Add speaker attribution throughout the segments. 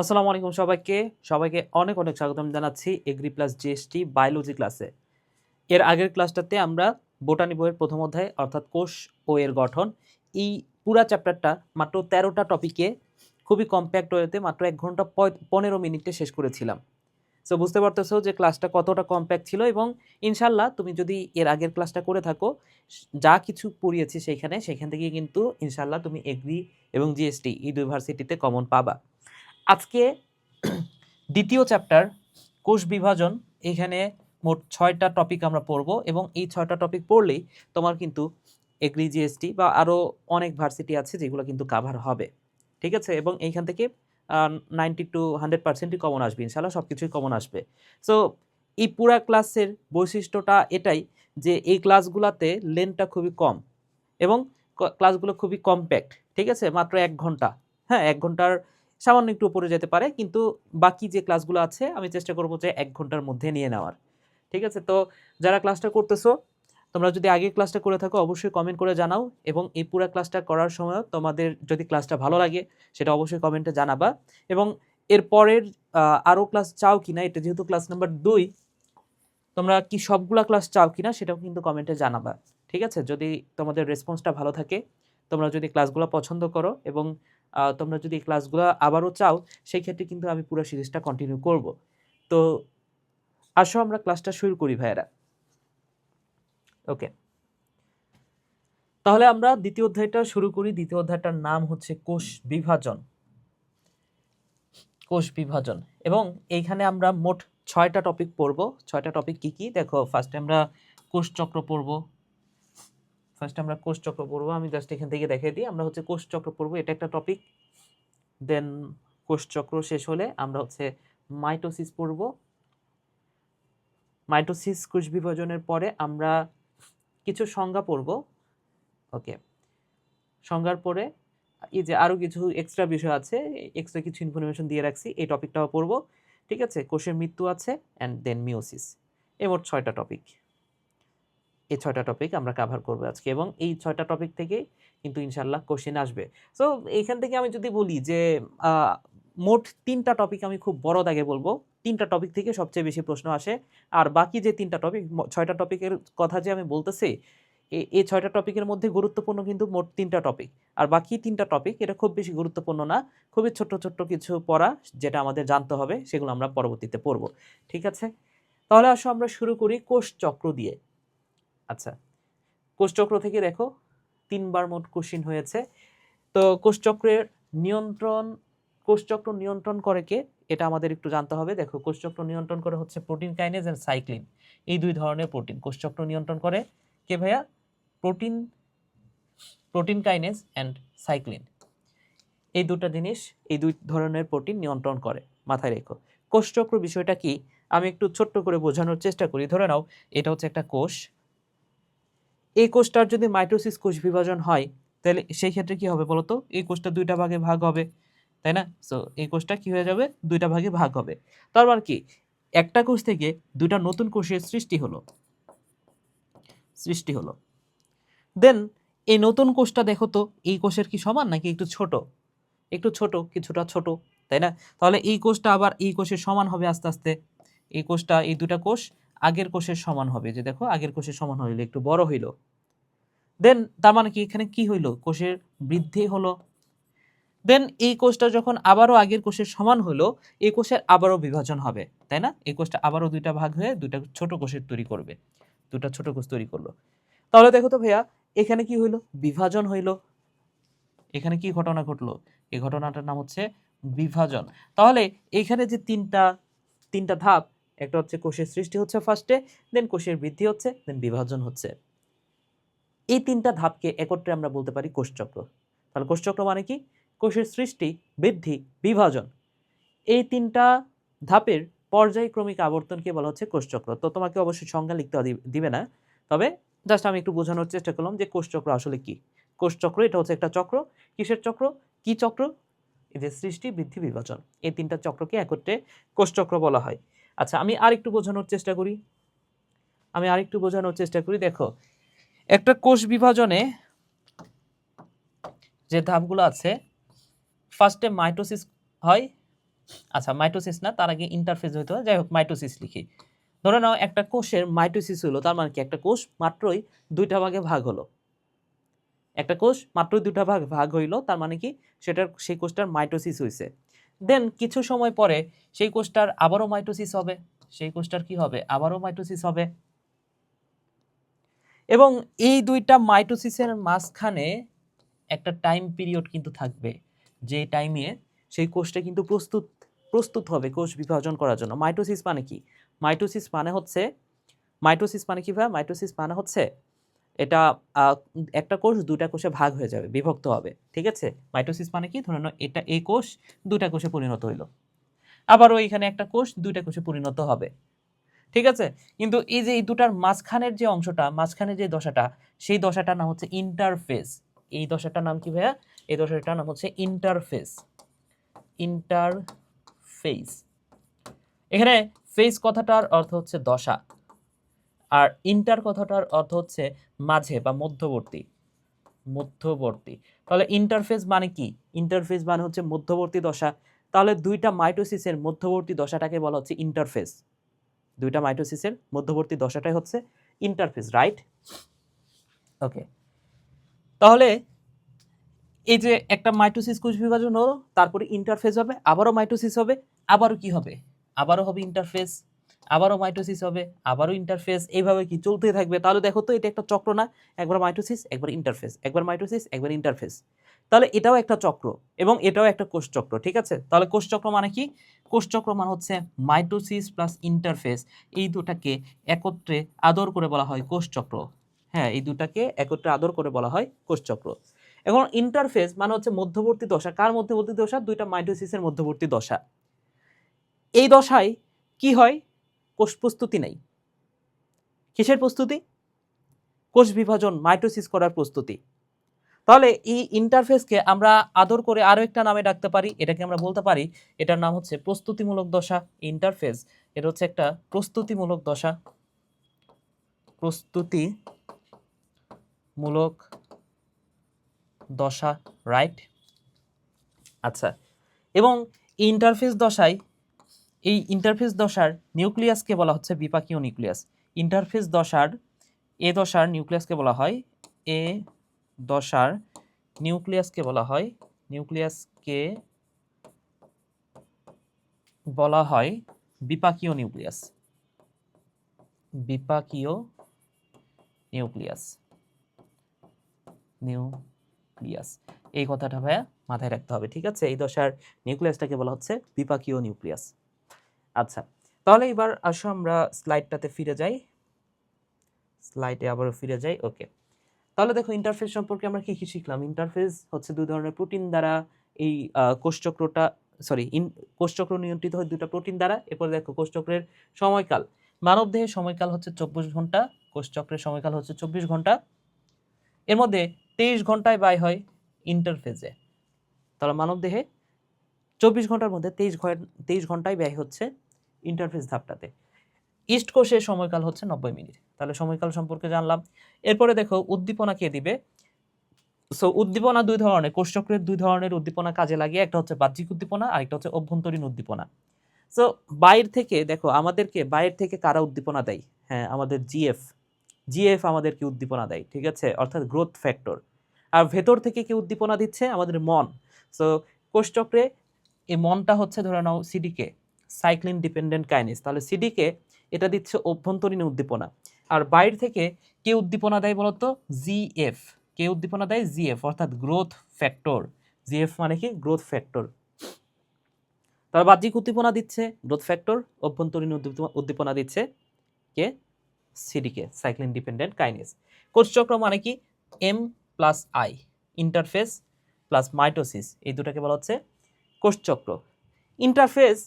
Speaker 1: আসসালামু আলাইকুম সবাইকে। সবাইকে অনেক, অনেক স্বাগতম জানাচ্ছি এগ্রি প্লাস জিএসটি বায়োলজি ক্লাসে। এর আগের ক্লাসটাতে আমরা বোটানি বইয়ের প্রথম অধ্যায় অর্থাৎ কোষ ও এর গঠন এই পুরা চ্যাপ্টারটা মাত্র ১৩টা টপিকে খুবই কম্প্যাক্ট ওয়েতে মাত্র ১ ঘন্টা ১৫ মিনিটে শেষ করেছিলাম। সো বুঝতে পারতেছো যে ক্লাসটা কতটা কম্প্যাক্ট ছিল এবং ইনশাআল্লাহ তুমি যদি এর আগের ক্লাসটা করে থাকো, যা কিছু পড়িয়েছি সেখান থেকে কিন্তু ইনশাআল্লাহ তুমি এগ্রি এবং জিএসটি এই দুই ভার্সিটিতে কমন পাবা। আজকে দ্বিতীয় চ্যাপ্টার কোষ বিভাজন, এখানে মোট ৬টা টপিক আমরা পড়ব এবং এই ৬টা টপিক পড়লেই তোমার কিন্তু এগ্রি জিএসটি বা আরও অনেক ভার্সিটি আছে যেগুলো কিন্তু কাভার হবে, ঠিক আছে? এবং এইখান থেকে 90 to 100%ই কমন আসবে, ইনশাল্লাহ সব কিছুই কমন আসবে। সো এই পুরা ক্লাসের বৈশিষ্ট্যটা এটাই যে এই ক্লাসগুলোতে লেন্থটা খুবই কম এবং ক্লাসগুলো খুবই কম্প্যাক্ট, ঠিক আছে? মাত্র ১ ঘন্টা, হ্যাঁ ১ ঘন্টার সামান্য একটু উপরে যেতে পারে, কিন্তু বাকি যে ক্লাসগুলো আছে আমি চেষ্টা করব যে ১ ঘন্টার মধ্যে নিয়ে নেওয়ার, ঠিক আছে? তো যারা ক্লাসটা করতেছো, তোমরা যদি আগের ক্লাসটা করে থাকো অবশ্যই কমেন্ট করে জানাও এবং এই পুরা ক্লাসটা করার সময় তোমাদের যদি ক্লাসটা ভালো লাগে সেটা অবশ্যই কমেন্টে জানাবা এবং এরপরের আরও ক্লাস চাও কিনা, এটা যেহেতু ক্লাস নাম্বার ২, তোমরা কি সবগুলা ক্লাস চাও কিনা সেটাও কিন্তু কমেন্টে জানাবা, ঠিক আছে? যদি তোমাদের রেসপন্সটা ভালো থাকে, তোমরা যদি ক্লাসগুলো পছন্দ করো এবং তোমরা যদি এই ক্লাসগুলো আবারও চাও, সেই ক্ষেত্রে কিন্তু আমি পুরো সিরিজটা কন্টিনিউ করব। তো আসো আমরা ক্লাসটা শুরু করি ভাইয়েরা। ওকে, তাহলে আমরা দ্বিতীয় অধ্যায়টা শুরু করি। দ্বিতীয় অধ্যায়টার নাম হচ্ছে কোষ বিভাজন। কোষ বিভাজন এবং এইখানে আমরা মোট ৬টা টপিক পড়ব। ৬টা টপিক কি কি দেখো, ফার্স্টে আমরা কোষচক্র পড়ব। আমি জাস্ট এখান থেকে দেখিয়ে দিই। আমরা হচ্ছে কোষচক্র পড়ব, এটা একটা টপিক। দেন কোষচক্র শেষ হলে আমরা হচ্ছে মাইটোসিস পড়ব। মাইটোসিস কোষ বিভাজনের পরে আমরা কিছু সংজ্ঞা পড়ব। ওকে, সংজ্ঞার পরে এই যে আরও কিছু এক্সট্রা বিষয় আছে, এক্সট্রা কিছু ইনফরমেশন দিয়ে রাখছি, এই টপিকটাও পড়ব, ঠিক আছে? কোষের মৃত্যু আছে অ্যান্ড দেন মিওসিস। এই মোট ৬টা টপিক। এই ৬টা টপিক আমরা কাভার করবো আজকে এবং এই ৬টা টপিক থেকে কিন্তু ইনশাল্লাহ কোশ্চেন আসবে। সো এইখান থেকে আমি যদি বলি যে মোট ৩টা টপিক আমি খুব বড় দাগে বলবো, ৩টা টপিক থেকে সবচেয়ে বেশি প্রশ্ন আসে। আর বাকি যে ৩টা টপিক, ৬টা টপিকের কথা যে আমি বলতেছি, এই ৬টা টপিকের মধ্যে গুরুত্বপূর্ণ কিন্তু মোট ৩টা টপিক। আর বাকি 3টা টপিক এটা খুব বেশি গুরুত্বপূর্ণ না, খুবই ছোট্ট ছোট্ট কিছু পড়া যেটা আমাদের জানতে হবে, সেগুলো আমরা পরবর্তীতে পড়বো, ঠিক আছে? তাহলে আসো আমরা শুরু করি কোষচক্র দিয়ে। আচ্ছা, কোষচক্র থেকে দেখো 3বার মোট কোশ্চিন হয়েছে। তো কোষচক্র নিয়ন্ত্রণ করে কে, এটা আমাদের একটু জানতে হবে। দেখো, কোষচক্র নিয়ন্ত্রণ করে হচ্ছে প্রোটিন কাইনেজ এন্ড সাইক্লিন, এই দুই ধরনের প্রোটিন। কোষচক্র নিয়ন্ত্রণ করে কে ভাইয়া? প্রোটিন কাইনেজ এন্ড সাইক্লিন, এই দুটো জিনিস, এই দুই ধরনের প্রোটিন নিয়ন্ত্রণ করে, মাথায় রেখো। কোষচক্র বিষয়টা কি আমি একটু ছোট্ট করে বোঝানোর চেষ্টা করি। ধরে নাও এটা হচ্ছে একটা কোষ, এই কোষটার যদি মাইটোসিস কোষ বিভাজন হয় তাহলে সেই ক্ষেত্রে কি হবে বলতো? এই কোষটা 2টা ভাগে ভাগ হবে, তাই না? সো এই কোষটা কি হয়ে যাবে? 2টা ভাগে ভাগ হবে। তার মানে কি, একটা কোষ থেকে 2টা নতুন কোষের সৃষ্টি হলো। দেন এই নতুন কোষটা দেখো তো, এই কোষের কি সমান নাকি একটু ছোট? একটু ছোট, কিছুটা ছোট, তাই না? তাহলে এই কোষটা আবার এই কোষের সমান হবে আস্তে আস্তে। এই কোষটা, এই 2টা কোষ আগের কোষের সমান হবে, যে দেখো আগের কোষের সমান হইলো, একটু বড় হইলো। দেন তার মানে কি, এখানে কি হইলো? কোষের বৃদ্ধি হলো। দেন এই কোষটা যখন আবারও আগের কোষের সমান হলো, এই কোষের আবারও বিভাজন হবে, তাই না? এই কোষটা আবারও 2টা ভাগ হয়ে 2টা ছোট কোষের তৈরি করবে, 2টা ছোট কোষ তৈরি করলো। তাহলে দেখো তো ভাইয়া, এখানে কি হইলো? বিভাজন হইলো। এখানে কি ঘটনা ঘটলো? এই ঘটনাটার নাম হচ্ছে বিভাজন। তাহলে এখানে যে তিনটা ধাপ, একটা হচ্ছে কোষের সৃষ্টি হচ্ছে ফার্স্টে, দেন কোষের বৃদ্ধি হচ্ছে, দেন বিভাজন হচ্ছে। এই 3টা ধাপকে একত্রে আমরা বলতে পারি কোষচক্র। তাহলে কোষচক্র মানে কি? কোষের সৃষ্টি, বৃদ্ধি, বিভাজন, এই 3টা ধাপের পর্যায়ক্রমিক আবর্তনকে বলা হচ্ছে কোষচক্র। তো তোমাকে অবশ্যই সংজ্ঞা লিখতে দিবে না, তবে জাস্ট আমি একটু বোঝানোর চেষ্টা করলাম যে কোষচক্র আসলে কি। কোষচক্র এটা হচ্ছে একটা চক্র। কিসের চক্র? কি চক্র? এই যে সৃষ্টি, বৃদ্ধি, বিভাজন, এই 3টা চক্রকে একত্রে কোষচক্র বলা হয়। আচ্ছা, আমি আরেকটু বোঝানোর চেষ্টা করি। দেখো, একটা কোষ বিভাজনে যে ধাপগুলো আছে, ফার্স্টে মাইটোসিস হয়, আচ্ছা মাইটোসিস না, তার আগে ইন্টারফেজ হইতে হয়, যাই হোক মাইটোসিস লিখি। ধরে নাও একটা কোষের মাইটোসিস হলো, তার মানে কি একটা কোষ মাত্রই দুইটা ভাগে ভাগ হলো, একটা কোষ মাত্রই দুইটা ভাগ হইলো, তার মানে কি সেই কোষটার মাইটোসিস হইছে। দেন কিছু সময় পরে সেই কোষটার আবারও মাইটোসিস হবে, সেই কোষটার কি হবে, আবারও মাইটোসিস হবে। এবং এই দুইটা মাইটোসিসের মাঝখানে একটা টাইম পিরিয়ড কিন্তু থাকবে, যে টাইমে সেই কোষটা কিন্তু প্রস্তুত হবে কোষ বিভাজন করার জন্য। মাইটোসিস মানে কি? মাইটোসিস মানে হচ্ছে মাইটোসিস মানে হচ্ছে এটা একটা কোষ দুটা কোষে ভাগ হয়ে যাবে, বিভক্ত হবে, ঠিক আছে? মাইটোসিস মানে কি, ধরে নাও এটা এই কোষ দুটা কোষে পরিণত হইলো, আবারও এখানে একটা কোষ দুইটা কোষে পরিণত হবে, ঠিক আছে? কিন্তু এই যে এই দুটার মাঝখানের যে অংশটা, মাঝখানের যে দশাটা, সেই দশাটার নাম হচ্ছে ইন্টারফেজ। এই দশাটার নাম কি ভাইয়া? এই দশাটার নাম হচ্ছে ইন্টারফেজ। ইন্টারফেজ, এখানে ফেজ কথাটার অর্থ হচ্ছে দশা, আর ইন্টার কথাটার অর্থ হচ্ছে মাঝে বা মধ্যবর্তী। তাহলে ইন্টারফেজ মানে কি? ইন্টারফেজ মানে হচ্ছে মধ্যবর্তী দশা। তাহলে দুইটা মাইটোসিসের মধ্যবর্তী দশাটাকে বলা হচ্ছে ইন্টারফেজ। দুইটা মাইটোসিসের মধ্যবর্তী দশাটাই হচ্ছে ইন্টারফেজ, রাইট? ওকে, তাহলে এই যে একটা মাইটোসিস কোষ বিভাজন হলো, তারপরে ইন্টারফেজ হবে, আবারও মাইটোসিস হবে, আবারও কি হবে, আবারও হবে ইন্টারফেজ, আবারও মাইটোসিস হবে, আবারও ইন্টারফেজ, এইভাবে কি চলতেই থাকবে। তাহলে দেখো তো এটা একটা চক্র না? একবার মাইটোসিস, একবার ইন্টারফেজ, একবার মাইটোসিস, একবার ইন্টারফেজ। তাহলে এটাও একটা চক্র এবং এটাও একটা কোষ চক্র, ঠিক আছে? তাহলে কোষ চক্র মানে কি? কোষ চক্র মানে হচ্ছে মাইটোসিস প্লাস ইন্টারফেজ, এই দুটাকে একত্রে আদর করে বলা হয় কোষ চক্র। হ্যাঁ, এই দুটাকে একত্রে আদর করে বলা হয় কোষ চক্র। এখন ইন্টারফেজ মানে হচ্ছে মধ্যবর্তী দশা। কার মধ্যবর্তী দশা? দুইটা মাইটোসিসের মধ্যবর্তী দশা। এই দশায় কি হয়? কোষ প্রস্তুতি নেই। কিসের প্রস্তুতি? কোষ বিভাজন, মাইটোসিস করার প্রস্তুতি। তাহলে এই ইন্টারফেসকে আমরা আদর করে আরো একটা নামে ডাকতে পারি, এটাকে আমরা বলতে পারি এটার নাম হচ্ছে প্রস্তুতিমূলক দশা। ইন্টারফেস এটা হচ্ছে একটা প্রস্তুতিমূলক দশা, প্রস্তুতিমূলক দশা, রাইট? আচ্ছা, এবং এই ইন্টারফেস দশার নিউক্লিয়াসকে বলা হচ্ছে বিপাকীয় নিউক্লিয়াস। ইন্টারফেস দশার দশার নিউক্লিয়াসকে বলা হয় দশার নিউক্লিয়াসকে বলা হয় বিপাকীয় নিউক্লিয়াস। বিপাকীয় নিউক্লিয়াস, এই কথাটা ভাইয়া মাথায় রাখতে হবে, ঠিক আছে? এই দশার নিউক্লিয়াসটাকে বলা হচ্ছে বিপাকীয় নিউক্লিয়াস। আচ্ছা, তাহলে এবার আসো আমরা স্লাইডটাতে ফিরে যাই, আবারও ফিরে যাই। ওকে, তাহলে দেখো ইন্টারফেস সম্পর্কে আমরা কি কি শিখলাম। ইন্টারফেস হচ্ছে দুই ধরনের প্রোটিন দ্বারা এই কোষচক্র নিয়ন্ত্রিত হয় দুটো প্রোটিন দ্বারা। এরপর দেখো কোষচক্রের সময়কাল, মানবদেহের সময়কাল হচ্ছে 24 ঘন্টা, কোষচক্রের সময়কাল হচ্ছে 24 ঘন্টা, এর মধ্যে 23 ঘন্টায় ব্যয় হয় ইন্টারফেজে। তাহলে মানবদেহে 24 ঘন্টার মধ্যে 23 ঘন্টায় ব্যয় হচ্ছে ইন্টারফেস ধাপটাতে। ইস্ট কোষের সময়কাল হচ্ছে 90 মিনিট। তাহলে সময়কাল সম্পর্কে জানলাম। এরপরে দেখো উদ্দীপনা কে দিবে। সো উদ্দীপনা দুই ধরনের, কোষচক্রের দুই ধরনের উদ্দীপনা কাজে লাগে, একটা হচ্ছে বাহ্যিক উদ্দীপনা আর একটা হচ্ছে অভ্যন্তরীণ উদ্দীপনা। সো বাইরে থেকে দেখো, আমাদেরকে বাইরে থেকে কারা উদ্দীপনা দেয়? হ্যাঁ, আমাদের জিএফ আমাদেরকে উদ্দীপনা দেয়, ঠিক আছে, অর্থাৎ গ্রোথ ফ্যাক্টর। আর ভেতর থেকে কে উদ্দীপনা দিচ্ছে? আমাদের মন। সো কোষচক্রে এই মনটা হচ্ছে ধরে নাও সিডিকে, সাইক্লিন ডিপেন্ডেন্ট কাইনেজ। তাহলে সিডিকে এটা দিচ্ছে অভ্যন্তরীণ উদ্দীপনা। আর বাইরে থেকে কে উদ্দীপনা দেয় বলতো? জিএফ। কে উদ্দীপনা দেয়? জিএফ, অর্থাৎ গ্রোথ ফ্যাক্টর। জিএফ মানে কি? Growth factor. তার বাহ্যিক উদ্দীপনা দিচ্ছে গ্রোথ ফ্যাক্টর, অভ্যন্তরীণ উদ্দীপনা দিচ্ছে কে? CDK, cyclin dependent kinase. কোষচক্র মানে কি? M plus I, interphase plus mitosis, এই দুটাকে বলা হচ্ছে কোষচক্র। ইন্টারফেস,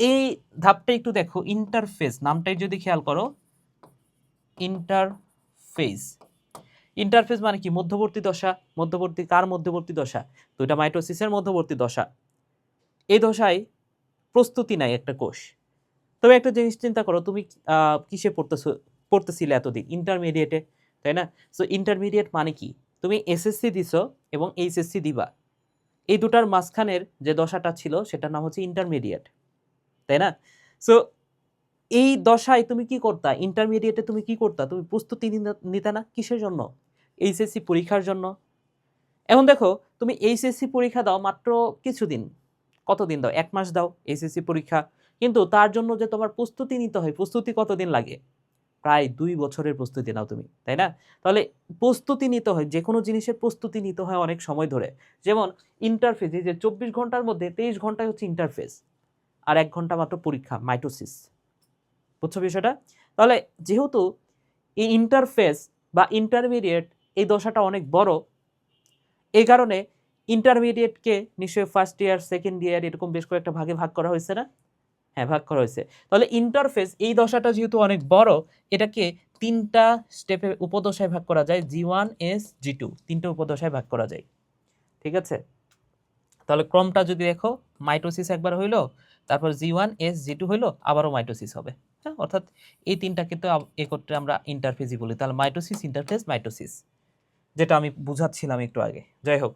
Speaker 1: এই ধাপটা একটু দেখো, ইন্টারফেস নামটাই যদি খেয়াল করো, ইন্টারফেস মানে কি? মধ্যবর্তী দশা। মধ্যবর্তী কার মধ্যবর্তী দশা? দুইটা মাইটোসিসের মধ্যবর্তী দশা। এই দশায় প্রস্তুতি নাই একটা কোষ। তবে একটা জিনিস চিন্তা করো, তুমি কিসে পড়তেছিলে এতদিন? ইন্টারমিডিয়েটে, তাই না? সো ইন্টারমিডিয়েট মানে কি? তুমি এসএসসি দিছো এবং এইচএসসি দিবা, এই দুটার মাঝখানের যে দশাটা ছিল সেটার নাম হচ্ছে ইন্টারমিডিয়েট, তাই না? সো এই দশায় তুমি কি করতা? ইন্টারমিডিয়েটে তুমি কি করতা? তুমি প্রস্তুতি নিতে না কিসের জন্য? এইচএসসি পরীক্ষার জন্য। এখন দেখো তুমি এইচএসসি পরীক্ষা দাও মাত্র কিছুদিন, কতদিন দাও? 1 মাস দাও এইচএসসি পরীক্ষা, কিন্তু তার জন্য যে তোমার প্রস্তুতি নিতে হয়, প্রস্তুতি কতদিন লাগে? প্রায় 2 বছরের প্রস্তুতি নাও তুমি, তাই না? তাহলে প্রস্তুতি নিতে হয়, যে কোনো জিনিসের প্রস্তুতি নিতে হয় অনেক সময় ধরে। যেমন ইন্টারফেজ, এই যে 24 ঘন্টার মধ্যে 23 ঘন্টায় হচ্ছে ইন্টারফেজ, আর 1 ঘন্টা মাত্র পরীক্ষা, মাইটোসিস। বুঝছো বিষয়টা? তাহলে যেহেতু এই ইন্টারফেজ বা ইন্টারমিডিয়েট এই দশাটা অনেক বড়, এই কারণে ইন্টারমিডিয়েটকে নিশ্চয়ই ফার্স্ট ইয়ার, সেকেন্ড ইয়ার এরকম বেশ কয়েকটা ভাগে ভাগ করা হয়েছে না? হ্যাঁ, ভাগ করা হয়েছে। তাহলে ইন্টারফেজ এই দশাটা যেহেতু অনেক বড়, এটাকে 3টা স্টেপে উপদশায় ভাগ করা যায়, G1 S G2 3টে উপদশায় ভাগ করা যায়। ঠিক আছে? তাহলে ক্রমটা যদি দেখো, মাইটোসিস একবার হইলো, তারপর G1 S G2 হইলো, আবারও মাইটোসিস হবে। হ্যাঁ, অর্থাৎ এই তিনটাকে তো একত্রে আমরা ইন্টারফেজই বলি। তাহলে মাইটোসিস, ইন্টারফেজ, মাইটোসিস, যেটা আমি বুঝাচ্ছিলাম একটু আগে। যাই হোক,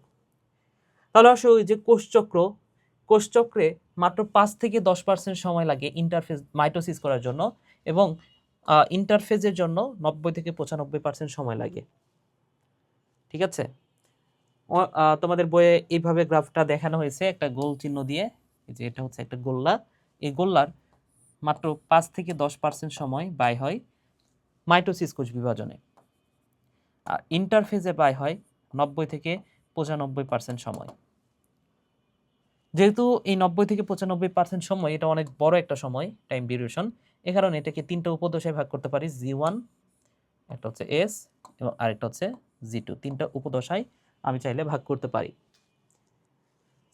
Speaker 1: তাহলে আসলে ওই যে কোষচক্রে মাত্র 5 থেকে 10% সময় লাগে ইন্টারফেজ মাইটোসিস করার জন্য, এবং ইন্টারফেজের জন্য 90 থেকে 95% সময় লাগে। ঠিক আছে? তোমাদের বইয়ে এইভাবে গ্রাফটা দেখানো হয়েছে একটা গোল চিহ্ন দিয়ে, যে এটা হচ্ছে একটা গোল্লা। এই গোল্লার মাত্র 5 থেকে 10% সময় ব্যয় হয় মাইটোসিস কোষ বিভাজনে, আর ইন্টারফেজে ব্যয় হয় 90 থেকে 95% সময়। যেহেতু এই 90 থেকে 95% সময় এটা অনেক বড় একটা সময়, টাইম ডিউরেশন, এ কারণে এটাকে 3টা উপদশায় ভাগ করতে পারি, G1, একটা হচ্ছে S, এবং আরেকটা হচ্ছে G2। 3টা উপদশায় আমি চাইলে ভাগ করতে পারি।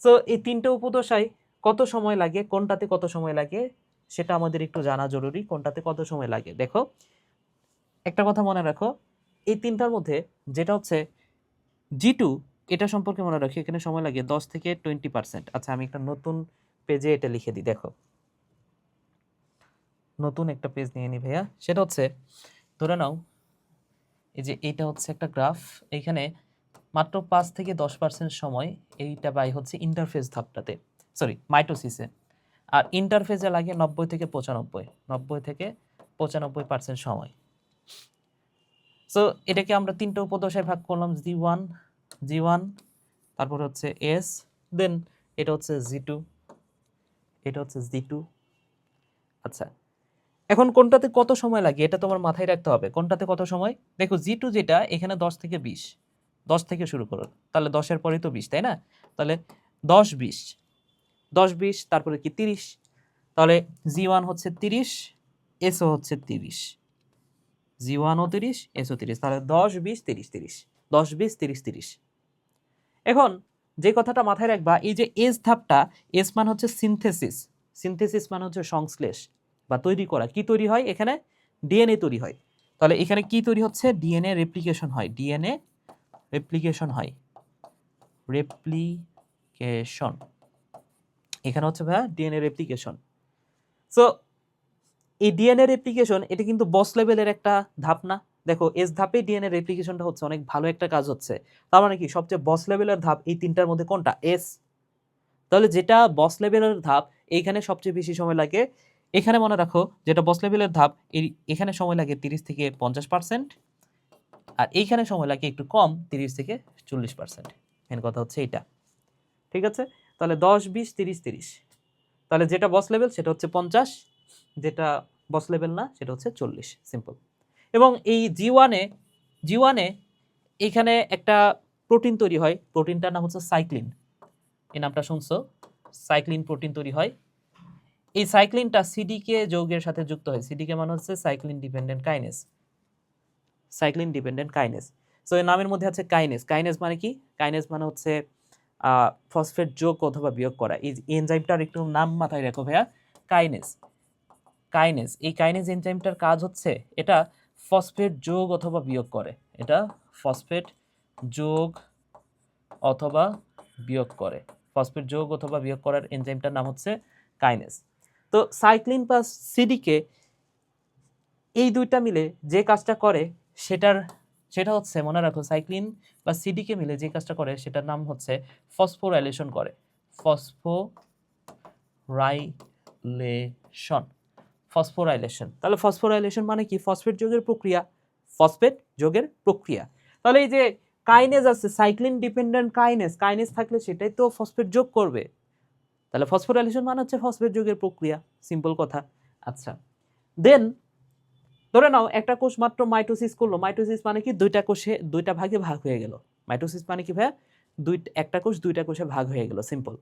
Speaker 1: সো এই 3টা উপদশায় কত সময় লাগে, কোনটাতে কত সময় লাগে সেটা আমাদের একটু জানা জরুরি। কোনটাতে কত সময় লাগে দেখো, একটা কথা মনে রাখো, এই 3টার মধ্যে যেটা হচ্ছে G2, এটা সম্পর্কে মনে রাখি, এখানে সময় লাগে 10 থেকে 20%। আচ্ছা, আমি একটা নতুন পেজে এটা লিখে দিই। দেখো, নতুন একটা পেজ নিয়ে নি ভাইয়া। সেটা হচ্ছে, ধরে নাও এই যে এইটা হচ্ছে একটা গ্রাফ, এইখানে মাত্র 5 থেকে 10% সময় এইটা ব্যয় হচ্ছে ইন্টারফেজ ধাপটাতে, সরি মাইটোসিসে, আর ইন্টারফেজে লাগে 90 থেকে 95% সময়। সো এটাকে আমরা 3টা উপদশায় ভাগ করলাম, G1, তারপর হচ্ছে S, দেন এটা হচ্ছে G2, এটা হচ্ছে G2। আচ্ছা, এখন কোনটাতে কত সময় লাগে এটা তোমার মাথায় রাখতে হবে। কোনটাতে কত সময়? দেখো G2 যেটা, এখানে 10 থেকে 20, 10 থেকে শুরু করো, তাহলে 10-এর পরেই তো 20, তাই না? তাহলে 10 20, 10 20, তারপরে কি 30, তাহলে G1 হচ্ছে 30, SO হচ্ছে 30, G1 ও 30, SO 30, তাহলে 10 20 30 30, 10 20 30 30। এখন যে কথাটা মাথায় রাখবা, এই যে এস ধাপটা, এস মান হচ্ছে সিনথেসিস, সিনথেসিস মানে হচ্ছে সংশ্লেষ বা তৈরি করা। কি তৈরি হয় এখানে? ডিএনএ তৈরি হয়। তাহলে এখানে কি তৈরি হচ্ছে? ডিএনএ রেপ্লিকেশন হয়, ডিএনএ রেপ্লিকেশন হয়, রেপ্লিকেশন, এখানে হচ্ছে ভাইয়া ডিএনএ রেপ্লিকেশন। সো এই ডিএনএ রেপ্লিকেশন এটা কিন্তু বস লেভেলের একটা ধাপ না? দেখো, এস ধাপে ডিএনএ রেপ্লিকেশনটা হচ্ছে, অনেক ভালো একটা কাজ হচ্ছে। তার মানে কি, সবচেয়ে বস লেভেলের ধাপ এই 3টার মধ্যে কোনটা? এস। তাহলে যেটা বস লেভেলের ধাপ, এইখানে সবচেয়ে বেশি সময় লাগে। এখানে মনে রাখো, যেটা বস লেভেলের ধাপ, এখানে সময় লাগে 30 থেকে 50%, আর এইখানে সময় লাগে একটু কম, 30 থেকে 40%। মেন কথা হচ্ছে এইটা। ঠিক আছে? তাহলে 10 20 30 30, তাহলে যেটা বস লেভেল সেটা হচ্ছে 50, যেটা বস লেভেল না সেটা হচ্ছে 40। সিম্পল। এবং এই জি ওয়ানে এইখানে একটা প্রোটিন তৈরি হয়, প্রোটিনটার নাম হচ্ছে সাইক্লিন। এই নামটা শুনছো? সাইক্লিন প্রোটিন তৈরি হয়। এই সাইক্লিনটা সিডিকে যৌগের সাথে যুক্ত হয়। সিডিকে মানে হচ্ছে cyclin dependent kinase, cyclin dependent kinase. So এই নামের মধ্যে আছে কাইনেস। কাইনেস মানে কি? কাইনেস মানে হচ্ছে ফসফেট যোগ অথবা বিয়োগ করা। এই এনজাইমটার একটু নাম মাথায় রাখো ভাইয়া, কাইনেস। কাইনেস, এই কাইনেস এনজাইমটার কাজ হচ্ছে এটা ফসফেট যোগ অথবা বিয়োগ করে, এটা ফসফেট যোগ অথবা বিয়োগ করে। ফসফেট যোগ অথবা বিয়োগ করার এনজাইমটার নাম হচ্ছে কাইনেস। তো সাইক্লিন প্লাস সিডিকে এই দুইটা মিলে যে কাজটা করে সেটা হচ্ছে মনে রাখো সাইক্লিন বা সিডিকে মিলে যে কাজটা করে সেটার নাম হচ্ছে ফসফোরাইলেশন করে। Phosphorylation, phosphorylation. তাহলে ফসফোরাইলেশন মানে কি? ফসফেট যোগের প্রক্রিয়া, ফসফেট যোগের প্রক্রিয়া। তাহলে এই যে কাইনেজ আছে, সাইক্লিন ডিপেন্ডেন্ট কাইনেজ, কাইনেজ থাকলে সেটাই তো ফসফেট যোগ করবে। তাহলে ফসফোরাইলেশন মানে হচ্ছে ফসফেট যোগের প্রক্রিয়া, সিম্পল কথা। আচ্ছা, দেন ধরে নাও একটা কোষ মাত্র মাইটোসিস করলো। মাইটোসিস মানে কি? দুইটা কোষে দুইটা ভাগে ভাগ হয়ে গেল। মাইটোসিস মানে কি ভাইয়া? একটা কোষ দুইটা কোষে ভাগ হয়ে গেল, সিম্পল।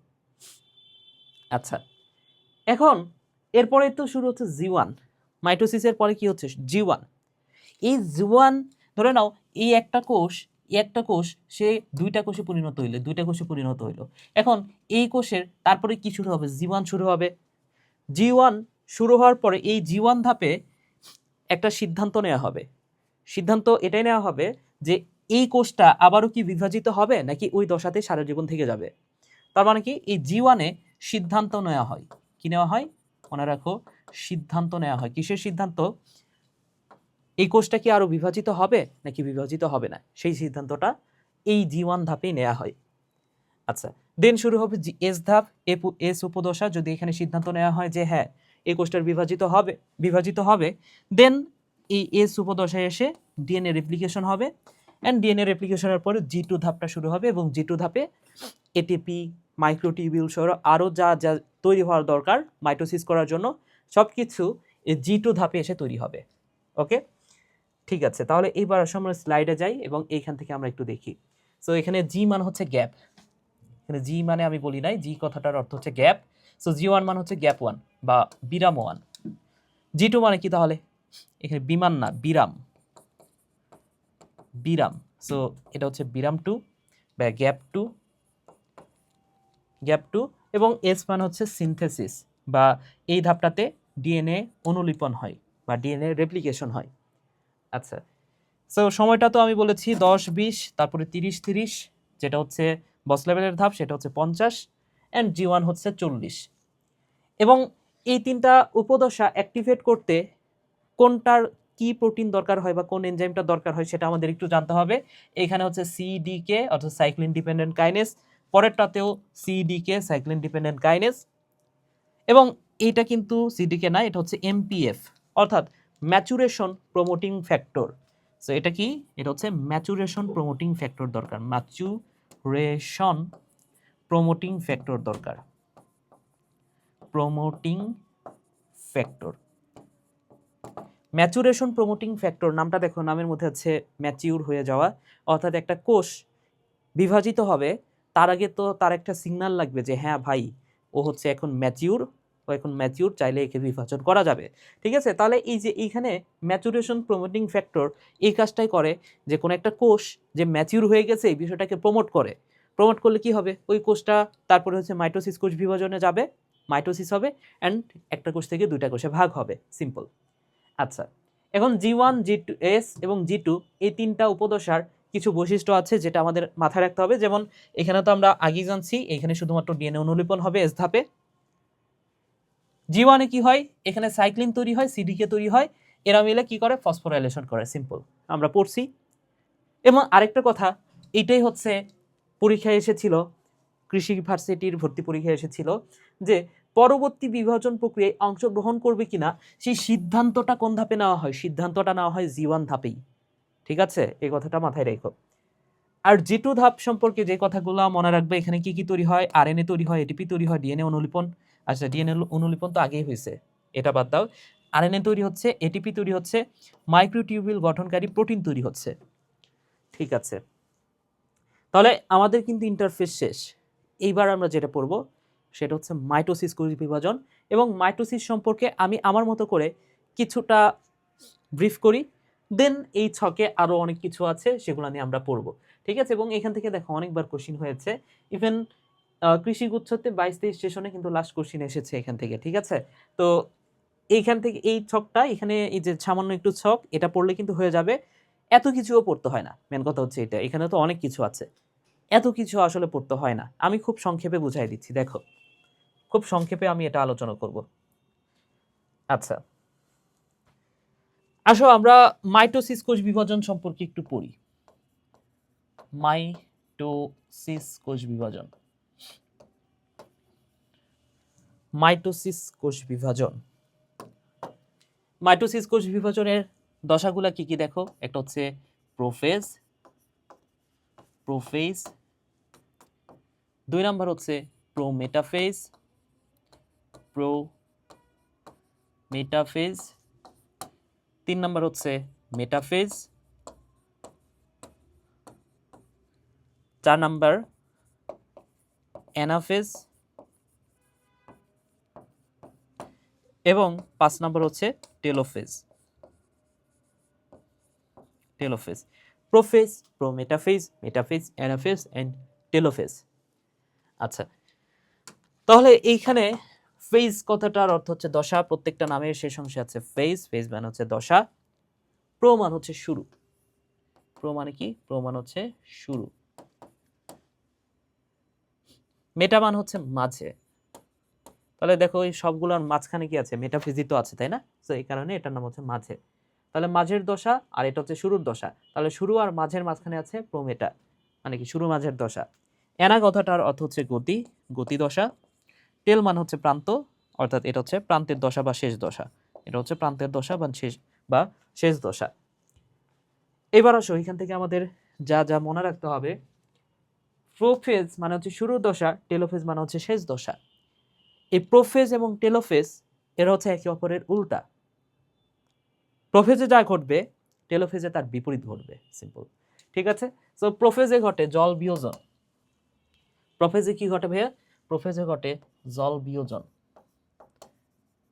Speaker 1: আচ্ছা, এখন এরপরে তো শুরু হচ্ছে জি1। মাইটোসিসের পরে কি হচ্ছে? জি1। এই জি1 ধরে নাও এই একটা কোষ সে দুইটা কোষে পরিণত হইলো। এখন এই কোষের তারপরে কি শুরু হবে? জি1 শুরু হবে। জি1 শুরু হওয়ার পরে এই জি1 ধাপে একটা সিদ্ধান্ত নেওয়া হবে। সিদ্ধান্ত এটাই নেওয়া হবে যে এই কোষটা আবারও কি বিভাজিত হবে নাকি ওই দশাতে সারা জীবন থেকে যাবে। তার মানে কি? এই জি1-এ সিদ্ধান্ত নেওয়া হয়। কি নেওয়া হয়? মনে রাখো, সিদ্ধান্ত নেওয়া হয়। কিসের সিদ্ধান্ত? এই কোষটা কি আরো বিভাজিত হবে নাকি বিভাজিত হবে না, সেই সিদ্ধান্তটা এই জি1 ধাপেই নেওয়া হয়। আচ্ছা, দেন শুরু হবে এস ধাপ, এস উপদশা। যদি এখানে সিদ্ধান্ত নেওয়া হয় যে হ্যাঁ এই কোষটার বিভাজিত হবে, দেন এই এস উপদশায় এসে ডিএনএ রেপ্লিকেশন হবে। অ্যান্ড ডিএনএ রেপ্লিকেশনের পরে জি2 ধাপটা শুরু হবে, এবং জি2 ধাপে এটিপি, মাইক্রোটিউবিউল সহ আরও যা যা তৈরি হওয়ার দরকার মাইটোসিস করার জন্য সব কিছু এই জি2 ধাপে এসে তৈরি হবে। ওকে, ঠিক আছে। তাহলে এইবার আমরা স্লাইডে যাই এবং এইখান থেকে আমরা একটু দেখি। সো এখানে জি মান হচ্ছে গ্যাপ। এখানে জি মানে আমি বলি নাই, জি কথাটার অর্থ হচ্ছে গ্যাপ। সো জি1 মানে হচ্ছে গ্যাপ 1 বা বিরাম 1। জি2 মানে কি? তাহলে এখানে বিমান না, বিরাম। সো এটা হচ্ছে বিরাম 2 বা গ্যাপ 2। এবং এস মানে হচ্ছে সিনথেসিস, বা এই ধাপটাতে ডিএনএ অনুলিপন হয় বা ডিএনএ রেপ্লিকেশন হয়। আচ্ছা, সো সময়টা তো আমি বলেছি 10-20, তারপরে 30-30, যেটা হচ্ছে বস লেভেলের ধাপ, সেটা হচ্ছে 50, অ্যান্ড জি1 হচ্ছে 40। এবং এই তিনটা উপদশা অ্যাক্টিভেট করতে কোনটার কি প্রোটিন দরকার হয় বা কোন এনজাইমটা দরকার হয় সেটা আমাদের একটু জানতে হবে। এখানে হচ্ছে সিডিকে অর্থাৎ cyclin dependent kinase, পরেরটাতেও সিডিকে cyclin dependent kinase, এবং এইটা কিন্তু সিডিকে না, এটা হচ্ছে এমপিএফ অর্থাৎ ম্যাচুরেশন প্রমোটিং ফ্যাক্টর। সো এটা কি? এটা হচ্ছে ম্যাচুরেশন প্রমোটিং ফ্যাক্টর দরকার, ম্যাচুরেশন প্রমোটিং ফ্যাক্টর দরকার, promoting factor. Maturation promoting factor নামটা দেখো, নামের মধ্যে আছে ম্যাচিউর হয়ে যাওয়া, অর্থাৎ একটা কোষ বিভাজিত হবে তার আগে তো তার একটা সিগন্যাল লাগবে যে হ্যাঁ ভাই ও হচ্ছে এখন ম্যাচিউর, চাইলে একে বিভাজন করা যাবে। ঠিক আছে, তাহলে এই যে এইখানে ম্যাচুরেশন প্রমোটিং ফ্যাক্টর এই কাজটাই করে যে কোনো একটা কোষ যে ম্যাচিউর হয়ে গেছে এই বিষয়টাকে প্রমোট করলে কি হবে? ওই কোষটা তারপরে হচ্ছে মাইটোসিস কোষ বিভাজনে যাবে, মাইটোসিস হবে, অ্যান্ড একটা কোষ থেকে দুইটা কোষে ভাগ হবে, সিম্পল। আচ্ছা, এখন জি1, জি2 এস এবং জি2 এই তিনটা উপদশার কিছু বৈশিষ্ট্য আছে যেটা আমাদের মাথায় রাখতে হবে। যেমন এখানে তো আমরা আগেই জানছি, এখানে শুধুমাত্র ডিএনএ অনুলিপন হবে এস ধাপে। জি1-এ কি হয়? এখানে সাইক্লিন তৈরি হয়, সিডিকে তৈরি হয়, এরা মিলে কি করে? ফসফোরাইলেশন করে, সিম্পল, আমরা পড়ছি। এবং আরেকটা কথা, এটাই হচ্ছে পরীক্ষায় এসেছিল, কৃষি ইউনিভার্সিটির ভর্তি পরীক্ষায় এসেছিল যে পরবর্তী বিভাজন প্রক্রিয়ায় অংশগ্রহণ করবে কিনা সেই সিদ্ধান্তটা কোন ধাপে নেওয়া হয়? সিদ্ধান্তটা নেওয়া হয় জি1 ধাপেই। ঠিক আছে, এই কথাটা মাথায় রেখো। আর জি2 ধাপ সম্পর্কে যে কথাগুলো মনে রাখবে, এখানে কি কি তৈরি হয়? আরএনএ তৈরি হয়, এটিপি তৈরি হয়, ডিএনএ অনুলিপন। আচ্ছা, ডিএনএ অনুলিপন তো আগেই হয়েছে, এটা বাদ দাও। আরএনএ তৈরি হচ্ছে, এটিপি তৈরি হচ্ছে, মাইক্রোটিউবিউল গঠনকারী প্রোটিন তৈরি হচ্ছে। ঠিক আছে, তাহলে আমাদের কিন্তু ইন্টারফেস শেষ। এইবার আমরা যেটা পড়ব সেটা হচ্ছে মাইটোসিস কোষ বিভাজন। এবং মাইটোসিস সম্পর্কে আমি আমার মতো করে কিছুটা ব্রিফ করি, দেন এই ছকে আরও অনেক কিছু আছে সেগুলো নিয়ে আমরা পড়ব। ঠিক আছে, এবং এখান থেকে দেখো অনেকবার কোশ্চিন হয়েছে, ইভেন কৃষি গুচ্ছতে 22-23 সেশনে কিন্তু লাস্ট কোশ্চিন এসেছে এখান থেকে। ঠিক আছে, তো এইখান থেকে এই ছকটা, এখানে এই যে সামান্য একটু ছক, এটা পড়লে কিন্তু হয়ে যাবে। এত কিছুও পড়তে হয় না, মেন কথা হচ্ছে এটা। এখানে তো অনেক কিছু আছে, এত কিছু আসলে পড়তে হয় না। আমি খুব সংক্ষেপে বুঝাই দিচ্ছি, দেখো খুব সংক্ষেপে আমি এটা আলোচনা করব। আচ্ছা, আসো আমরা মাইটোসিস কোষ বিভাজন সম্পর্কে একটু পড়ি। মাইটোসিস কোষ বিভাজন। মাইটোসিস কোষ বিভাজন, মাইটোসিস কোষ বিভাজনের দশাগুলা কি কি দেখো, একটা হচ্ছে প্রোফেজ, প্রোফেজ, 2 নাম্বার হচ্ছে প্রোমেটাফেজ, প্রোমেটাফেজ, 3 নাম্বার হচ্ছে মেটাফেজ, 4 নাম্বার অ্যানাফেজ এবং 5 নাম্বার হচ্ছে telophase. Telophase, prophase, prometaphase, metaphase, anaphase and telophase. আচ্ছা, তাহলে এইখানে ফেজ কথাটার অর্থ হচ্ছে দশা, প্রত্যেকটা নামের শেষ অংশে আছে ফেজ, ফেজ মানে হচ্ছে দশা। প্রো মান হচ্ছে শুরু, প্রো মানে কি, প্রো মান হচ্ছে শুরু। মেটা মান হচ্ছে মাঝে, তাহলে দেখো এই সবগুলোর মাঝখানে কি আছে, মেটাফিজি তো আছে তাই না, তো এই কারণে এটার নাম হচ্ছে মাঝে। তাহলে মাঝের দশা আর এটা হচ্ছে শুরুর দশা, তাহলে শুরু আর মাঝের মাঝখানে আছে প্রোমেটা, মানে কি শুরু মাঝের দশা। এনা কথাটার অর্থ হচ্ছে গতি, গতি দশা। টেল মান হচ্ছে প্রান্ত, অর্থাৎ এটা হচ্ছে প্রান্তের দশা বা শেষ দশা, এটা হচ্ছে প্রান্তের দশা বা শেষ দশা। এবার আসো এখান থেকে আমাদের যা যা মনে রাখতে হবে, প্রোফেজ মানে হচ্ছে শুরুর দশা, টেলোফেজ মানে হচ্ছে শেষ দশা। এই প্রোফেজ এবং টেলোফেজ এরা হচ্ছে একে অপরের উল্টা। প্রোফেজে যা ঘটবে টেলোফেজে তার বিপরীত ঘটবে, সিম্পল। ঠিক আছে, সো প্রোফেজে ঘটে জল বিয়োজন। প্রোফেজে কি ঘটে ভাইয়া, প্রোফেজে ঘটে জল বিয়োজন,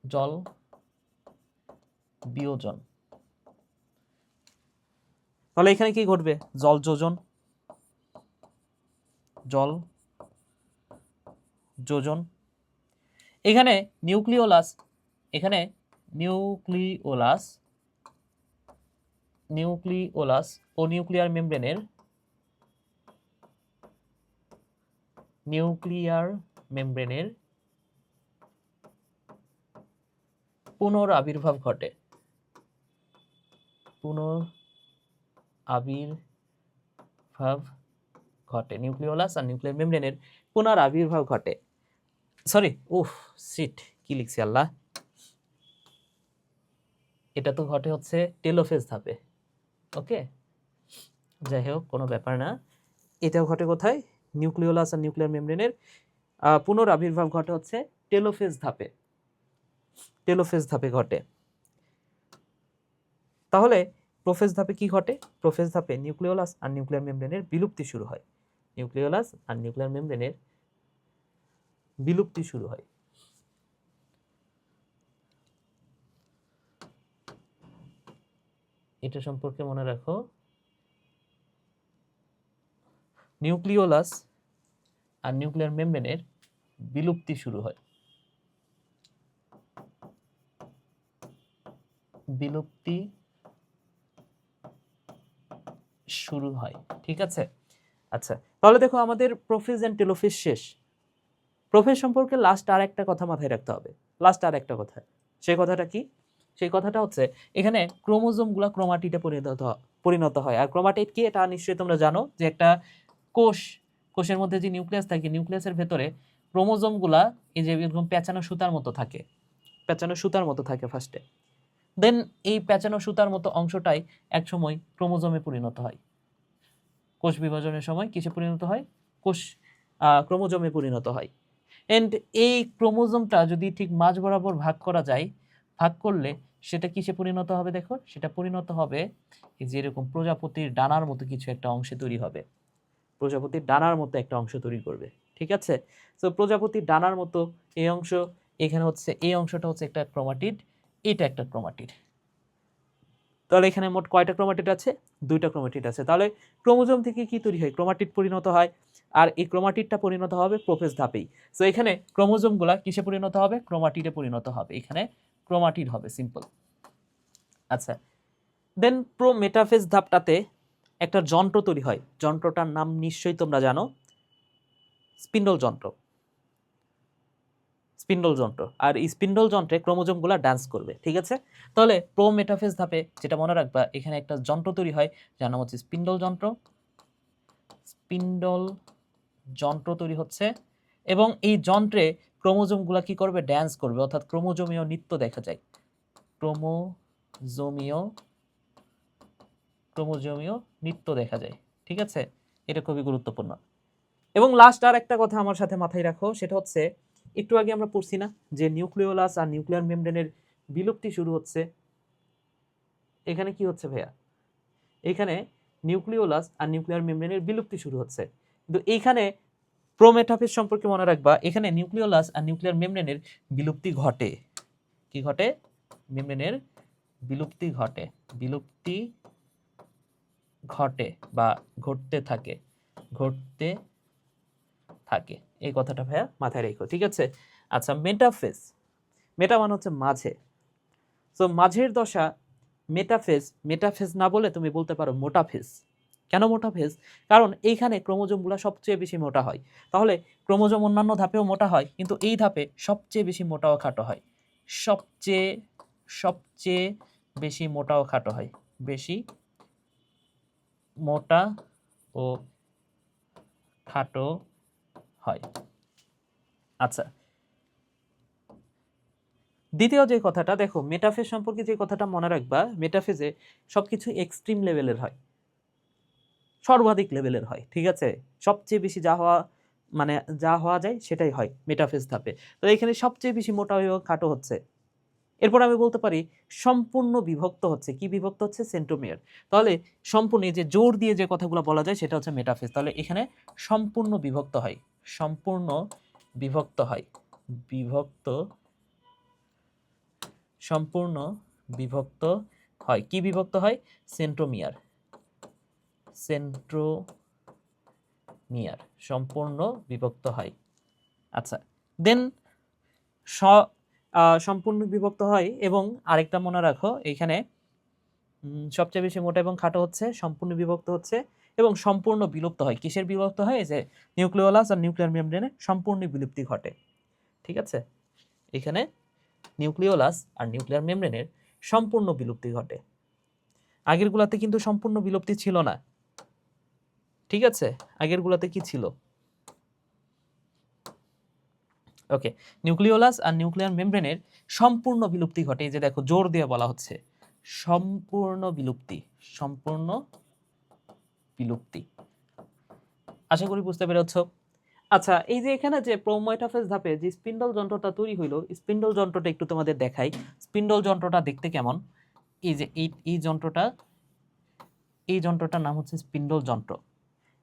Speaker 1: জল বিয়োজন। তাহলে এখানে কি ঘটবে, জল যোজন, জল যোজন। এখানে নিউক্লিওলাস, এখানে নিউক্লিওলাস, নিউক্লিওলাস ও নিউক্লিয়ার মেমব্রেনের, নিউক্লিয়ার মেমব্রেনের পুনরাবির্ভাব ঘটে, পুনরাবির্ভাব ঘটে, নিউক্লিওলাস আর নিউক্লিয়ার মেমব্রেনের পুনরাবির্ভাব ঘটে। সরি, সিট, কি লিখছি আল্লাহ, এটা তো ঘটে হচ্ছে টেলোফেজ ধাপে। ওকে, যাই হোক কোনো ব্যাপার না, এটাও ঘটে কোথায়, নিউক্লিওলাস আর নিউক্লিয়ার মেমব্রেনের পুনরাবির্ভাব ঘটে হচ্ছে টেলোফেজ ধাপে, টেলোফেজ ধাপে ঘটে। তাহলে প্রোফেজ ধাপে কি ঘটে, প্রোফেজ ধাপে নিউক্লিওলাস আর নিউক্লিয়ার মেমব্রেনের বিলুপ্তি শুরু হয়, নিউক্লিওলাস আর নিউক্লিয়ার মেমব্রেনের বিলুপ্তি শুরু হয়। এটা সম্পর্কে মনে রাখো, নিউক্লিওলাস আর নিউক্লিয়ার মেমব্রেনের বিলুপ্তি শুরু হয়, বিলুপ্তি শুরু হয়। ঠিক আছে, আচ্ছা তাহলে দেখো আমাদের প্রোফেজ এন্ড টেলোফেজ শেষ। প্রোফেজ সম্পর্কে লাস্ট আর একটা কথা মাথায় রাখতে হবে, লাস্ট আর একটা কথা, সেই কথাটা কি, সেই কথাটা হচ্ছে এখানে ক্রোমোজোমগুলো ক্রোমাটিডে পরিণত হয়। আর ক্রোমাটিড কি, এটা নিশ্চয়ই তোমরা জানো যে একটা কোষ, কোষের মধ্যে যে নিউক্লিয়াস থাকে, নিউক্লিয়াসের ভেতরে ক্রোমোজোমগুলা এই যে এরকম পেঁচানো সুতার মতো থাকে, পেঁচানো সুতার মতো থাকে ফার্স্টে, দেন এই পেঁচানো সুতার মতো অংশটাই একসময় ক্রোমোজোমে পরিণত হয়। কোষ বিভাজনের সময় কিসে পরিণত হয়, ক্রোমোজোমে পরিণত হয়। এন্ড এই ক্রোমোজোমটা যদি ঠিক মাঝ বরাবর ভাগ করা যায়, ভাগ করলে সেটা কিসে পরিণত হবে, দেখো সেটা পরিণত হবে এই যে এরকম প্রজাপতির ডানার মতো কিছু একটা অংশে তৈরি হবে, প্রজাপতির ডানার মতো একটা অংশ তৈরি করবে। ঠিক আছে, তো প্রজাপতির ডানার মতো এই অংশ, এখানে হচ্ছে এই অংশটা হচ্ছে একটা ক্রোমাটিড, এটা একটা ক্রোমাটিড। তাহলে এখানে মোট কয়টা ক্রোমাটিড আছে, 2টা ক্রোমাটিড আছে। তাহলে ক্রোমোজোম থেকে কি তৈরি হয়, ক্রোমাটিড পরিণত হয়, আর এই ক্রোমাটিডটা পরিণত হবে প্রোফেজ ধাপেই। সো এখানে ক্রোমোজোমগুলা কিসে পরিণত হবে, ক্রোমাটিডে পরিণত হবে, এখানে ক্রোমাটিড হবে, সিম্পল। আচ্ছা, দেন প্রোমেটাফেজ ধাপটাতে একটা যন্ত্র তৈরি হয়, যন্ত্রটার নাম নিশ্চয়ই তোমরা জানো, স্পিন্ডল যন্ত্র, স্পিন্ডল যন্ত্র। আর এই স্পিন্ডল যন্ত্রে ক্রোমোজোমগুলো ডান্স করবে। ঠিক আছে, তাহলে প্রোমেটাফেজ ধাপে যেটা মনে রাখবা, এখানে একটা যন্ত্র তৈরি হয় যার নাম হচ্ছে স্পিন্ডল যন্ত্র, স্পিন্ডল যন্ত্র তৈরি হচ্ছে এবং এই যন্ত্রে ক্রোমোজোমগুলো কি করবে, ড্যান্স করবে, অর্থাৎ ক্রোমোজোমীয় নৃত্য দেখা যায়। ক্রোমোজোমীয় নৃত্য দেখা যায়। ঠিক আছে, এটা খুবই গুরুত্বপূর্ণ। এবং লাস্ট আর একটা কথা আমার সাথে মাথায় রাখো, সেটা হচ্ছে একটু আগে আমরা পড়ছি না যে নিউক্লিওলাস আর নিউক্লিয়ার মেমব্রেনের বিলুপ্তি শুরু হচ্ছে। এখানে কি হচ্ছে ভাইয়া, এখানে নিউক্লিওলাস আর নিউক্লিয়ার মেমব্রেনের বিলুপ্তি শুরু হচ্ছে, কিন্তু এইখানে প্রোমেটাফেজ সম্পর্কে মনে রাখবা, এখানে নিউক্লিওলাস আর নিউক্লিয়ার মেমব্রেনের বিলুপ্তি ঘটে। কি ঘটে? মেমব্রেনের বিলুপ্তি ঘটে, বিলুপ্তি ঘটে বা ঘটতে থাকে, ঘটতে থাকে। এই কথাটা ভাইয়া মাথায় রেখো, ঠিক আছে? আচ্ছা, মেটাফেজ, মেটা মানে হচ্ছে মাঝে। তো মাঝের দশা মেটাফেজ, মেটাফেজ না বলে তুমি বলতে পারো মোটাফেজ। কেন মোটাফেজ? কারণ এইখানে ক্রোমোজোমগুলো সবচেয়ে বেশি মোটা হয়। তাহলে ক্রোমোজোম অন্যান্য ধাপেও মোটা হয়, কিন্তু এই ধাপে সবচেয়ে বেশি মোটা ও খাটো হয়। সবচেয়ে বেশি মোটা ও খাটো হয়, বেশি মোটা ও খাটো হয়। আচ্ছা, দ্বিতীয় যে কথাটা দেখো, মেটাফেজ সম্পর্কে যে কথাটা মনে রাখবা, মেটাফেজে সবকিছু এক্সট্রিম লেভেলের হয়, সর্বাধিক লেভেলের হয়। ঠিক আছে, সবচেয়ে বেশি যা হওয়া যায় সেটাই হয় মেটাফেজ ধাপে। তো এখানে সবচেয়ে বেশি মোটা হয়ে খাটো হচ্ছে। এরপর আমি বলতে পারি সম্পূর্ণ বিভক্ত হচ্ছে। কি বিভক্ত হচ্ছে? সেন্ট্রোমিয়ার। তাহলে সম্পূর্ণ, যে জোর দিয়ে যে কথাগুলো বলা যায় সেটা হচ্ছে মেটাফেজ। তাহলে এখানে সম্পূর্ণ বিভক্ত হয়, সম্পূর্ণ বিভক্ত হয়, বিভক্ত, সম্পূর্ণ বিভক্ত হয়। কি বিভক্ত হয়? সেন্ট্রোমিয়ার, সেন্ট্রোমিয়ার সম্পূর্ণ বিভক্ত হয়। আচ্ছা, দেন সম্পূর্ণ বিভক্ত হয়। এবং আরেকটা মনে রাখো, এখানে সবচেয়ে বেশি মোটা এবং খাটো হচ্ছে, সম্পূর্ণ বিভক্ত হচ্ছে এবং সম্পূর্ণ বিলুপ্ত হয়। কিসের বিলুপ্ত হয়? যে নিউক্লিওলাস আর নিউক্লিয়ার মেমব্রেনে সম্পূর্ণ বিলুপ্তি ঘটে। ঠিক আছে, এখানে নিউক্লিওলাস আর নিউক্লিয়ার মেমব্রেনের সম্পূর্ণ বিলুপ্তি ঘটে। আগেরগুলাতে কিন্তু সম্পূর্ণ বিলুপ্তি ছিল না। ঠিক আছে, আগেরগুলাতে কি ছিল? ওকে, নিউক্লিওলাস আর নিউক্লিয়ার মেমব্রেনের সম্পূর্ণ বিলুপ্তি ঘটে। এই যে দেখো, জোর দিয়ে বলা হচ্ছে সম্পূর্ণ বিলুপ্তি, সম্পূর্ণ বিলুপ্তি। আশা করি বুঝতে পেরেছ। আচ্ছা, এই যে এখানে যে প্রোমেটাফেজ ধাপে যে স্পিন্ডল যন্ত্রটা তৈরি হইলো, স্পিন্ডল যন্ত্রটা একটু তোমাদের দেখাই। স্পিন্ডল যন্ত্রটা দেখতে কেমন? এই যে এই যন্ত্রটার নাম হচ্ছে স্পিন্ডল যন্ত্র।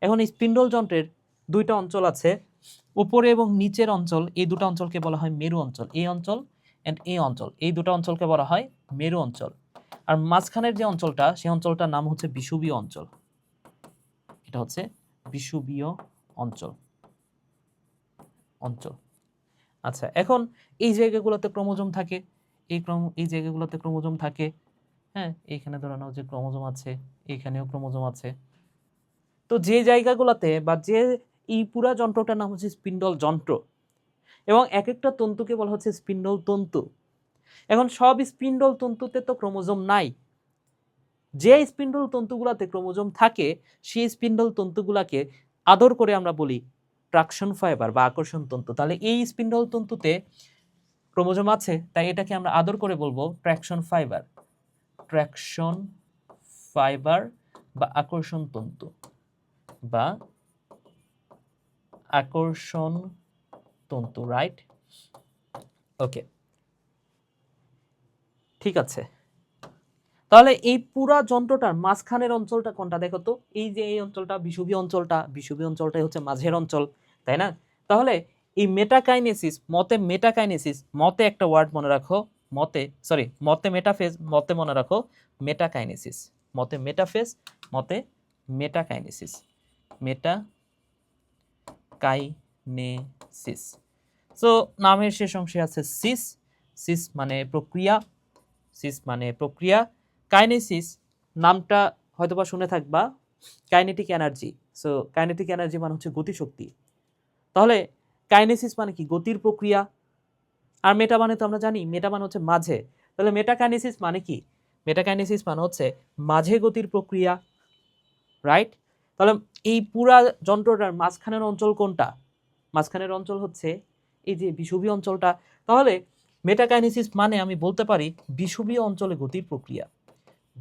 Speaker 1: এখন এই স্পিন্ডল যন্ত্রের দুইটা অঞ্চল আছে, উপরে এবং নিচের অঞ্চল। এই দুটো অঞ্চলকে বলা হয় মেরু অঞ্চল। এই অঞ্চল এন্ড এই অঞ্চল, এই দুটো অঞ্চলকে বলা হয় মেরু অঞ্চল। আর মাঝখানের যে অঞ্চলটা, সেই অঞ্চলটার নাম হচ্ছে বিষুবীয় অঞ্চল। এটা হচ্ছে বিষুবীয় অঞ্চল। আচ্ছা, এখন এই জায়গাগুলোতে ক্রোমোজোম থাকে, এই জায়গাগুলোতে ক্রোমোজোম থাকে। হ্যাঁ, এইখানে ধরে নাও যে ক্রোমোজোম আছে, এইখানেও ক্রোমোজোম আছে। তো যে জায়গাগুলোতে বা যে এই পুরা যন্ত্রটার নাম হচ্ছে স্পিন্ডল যন্ত্র, এবং এক একটা তন্তুকে বলা হচ্ছে স্পিন্ডল তন্তু। এখন সব স্পিন্ডল তন্তুতে তো ক্রোমোজোম নাই। যে স্পিন্ডল তন্তুগুলাতে ক্রোমোজোম থাকে, সেই স্পিন্ডল তন্তুগুলাকে আদর করে আমরা বলি ট্রাকশন ফাইবার বা আকর্ষণ তন্তু। তাহলে এই স্পিন্ডল তন্তুতে ক্রোমোজোম আছে, তাই এটাকে আমরা আদর করে বলবো ট্রাকশন ফাইবার, ট্রাকশন ফাইবার বা আকর্ষণ তন্তু বা আকর্ষণ তন্তু, রাইট? ওকে, ঠিক আছে। তাহলে এই পুরা যন্ত্রটার মাঝখানের অঞ্চলটা কোনটা দেখো তো? এই যে এই অঞ্চলটা বিষুবীয় অঞ্চলটা, বিষুবীয় অঞ্চলটাই হচ্ছে মাঝের অঞ্চল, তাই না? তাহলে এই মেটাকাইনেসিস, মতে একটা ওয়ার্ড মনে রাখো, মতে মেটাফেজ, মতে মনে রাখো মেটাকাইনেসিস, মতে মেটাফেজ, মতে মেটাকাইনেসিস, মেটাকাইনেসিস। সো নামের শেষ অংশে আছে সিস মানে প্রক্রিয়া, কাইনেসিস নামটা হয়তোবা শুনে থাকবা, kinetic energy. So kinetic energy মানে হচ্ছে গতিশক্তি। তাহলে কাইনেসিস মানে কি? গতির প্রক্রিয়া। আর মেটা মানে তো আমরা জানি, মেটা মানে হচ্ছে মাঝে। তাহলে মেটাকাইনেসিস মানে কি? মেটাকাইনেসিস মানে হচ্ছে মাঝে গতির প্রক্রিয়া, রাইট? তাহলে এই পুরা যন্ত্রটার মাঝখানের অঞ্চল কোনটা? মাঝখানের অঞ্চল হচ্ছে এই যে বিষুবীয় অঞ্চলটা। তাহলে মেটাকাইনেসিস মানে আমি বলতে পারি বিষুবীয় অঞ্চলে গতির প্রক্রিয়া।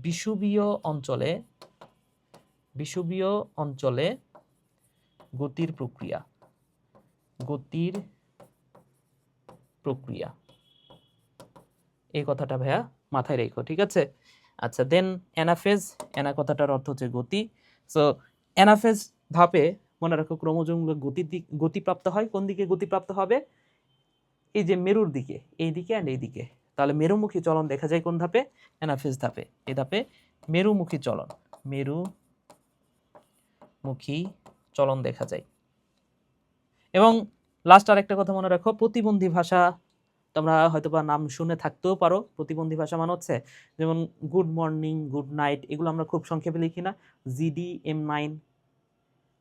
Speaker 1: বিষুবীয় অঞ্চলে গতির প্রক্রিয়া, গতির প্রক্রিয়া, এই কথাটা ভাইয়া মাথায় রেখো, ঠিক আছে? আচ্ছা, দেন অ্যানাফেজ, অ্যানা কথাটার অর্থ হচ্ছে গতি। সো অ্যানাফেজ ধাপে মনে রাখো ক্রোমোজোমগুলো গতিপ্রাপ্ত হয়। কোন দিকে গতিপ্রাপ্ত হবে? এই যে মেরুর দিকে, এই দিকে অ্যান্ড এই দিকে। তাহলে মেরুমুখী চলন দেখা যায় কোন ধাপে? অ্যানাফেজ ধাপে। এই ধাপে মেরুমুখী চলন দেখা যায়। এবং লাস্ট আরেকটা কথা মনে রাখো, প্রতিবন্ধী ভাষা তোমরা হয়তোবা নাম শুনে থাকতেও পারো। প্রতিবন্ধী ভাষা মানে হচ্ছে যেমন গুড মর্নিং, গুড নাইট, এগুলো আমরা খুব সংক্ষেপে লিখি না? GDM9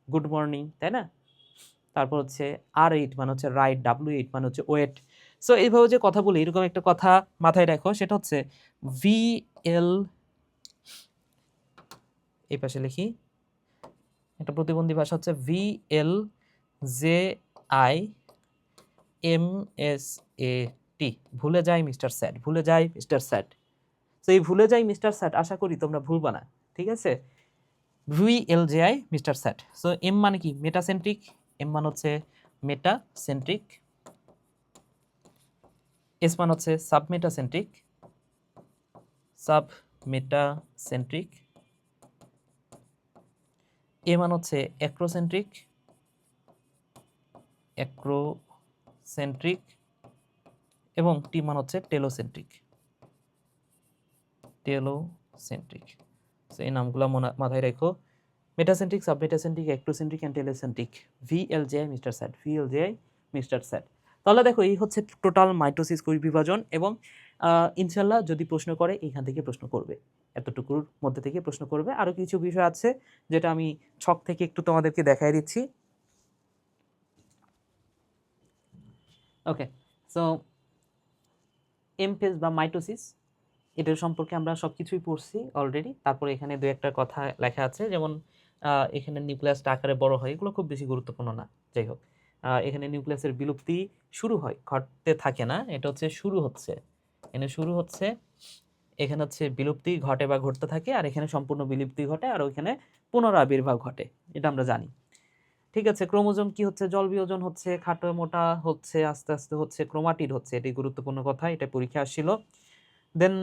Speaker 1: গুড মর্নিং, তাই না? তারপর হচ্ছে R8 মানে হচ্ছে রাইট, W8 মানে হচ্ছে ওয়েট। সো এইভাবে যে কথা বলি, এরকম একটা কথা মাথায় রাখো, সেটা হচ্ছে VL, এই পাশে লিখি, একটা প্রতিবন্ধী ভাষা হচ্ছে VLJIMSAT, ভুলে যাই মিস্টার স্যাট, ভুলে যাই মিস্টার স্যাট। তো এই ভুলে যাই মিস্টার স্যাট আশা করি তোমরা ভুলবা না, ঠিক আছে? VLJI মিস্টার স্যাট। সো এম মানে কি? মেটাসেন্ট্রিক। এম মানে হচ্ছে মেটাসেন্ট্রিক। এস মানে হচ্ছে সাবমেটাসেন্ট্রিক। এ মানে হচ্ছে অ্যাক্রোসেন্ট্রিক। এবং টি মানে হচ্ছে টেলোসেন্ট্রিক। সো এই নামগুলো মাথায় রেখো, metacentric, submetacentric, acrocentric and telocentric. VLJI mister sat. তাহলে দেখো এই হচ্ছে টোটাল মাইটোসিস কোষ বিভাজন। এবং ইনশাল্লাহ যদি প্রশ্ন করে এখান থেকে প্রশ্ন করবে, এতটুকুর মধ্যে থেকে প্রশ্ন করবে। আরও কিছু বিষয় আছে যেটা আমি ছক থেকে একটু তোমাদেরকে দেখাই দিচ্ছি। ওকে, সো এম ফেজ বা মাইটোসিস, এটার সম্পর্কে আমরা সব কিছুই পড়ছি অলরেডি। তারপরে এখানে দু একটা কথা লেখা আছে, যেমন এখানে নিউক্লিয়াসটা আকারে বড় হয়, এগুলো খুব বেশি গুরুত্বপূর্ণ না। যাই হোক, এখানে নিউক্লিয়াসের বিলুপ্তি শুরু হয়, ঘটতে থাকে না, এটা হচ্ছে শুরু হচ্ছে। এখানে হচ্ছে বিলুপ্তি ঘটে বা ঘটতে থাকে, আর এখানে সম্পূর্ণ বিলুপ্তি ঘটে, আর ওইখানে পুনরাবির্ভাব ঘটে, এটা আমরা জানি, ঠিক আছে? ক্রোমোজোম কি হচ্ছে? জল বিয়োজন হচ্ছে, খাটো মোটা হচ্ছে, আস্তে আস্তে হচ্ছে ক্রোমাটিড হচ্ছে, এটি গুরুত্বপূর্ণ কথা, এটা পরীক্ষা আসছিল। দেন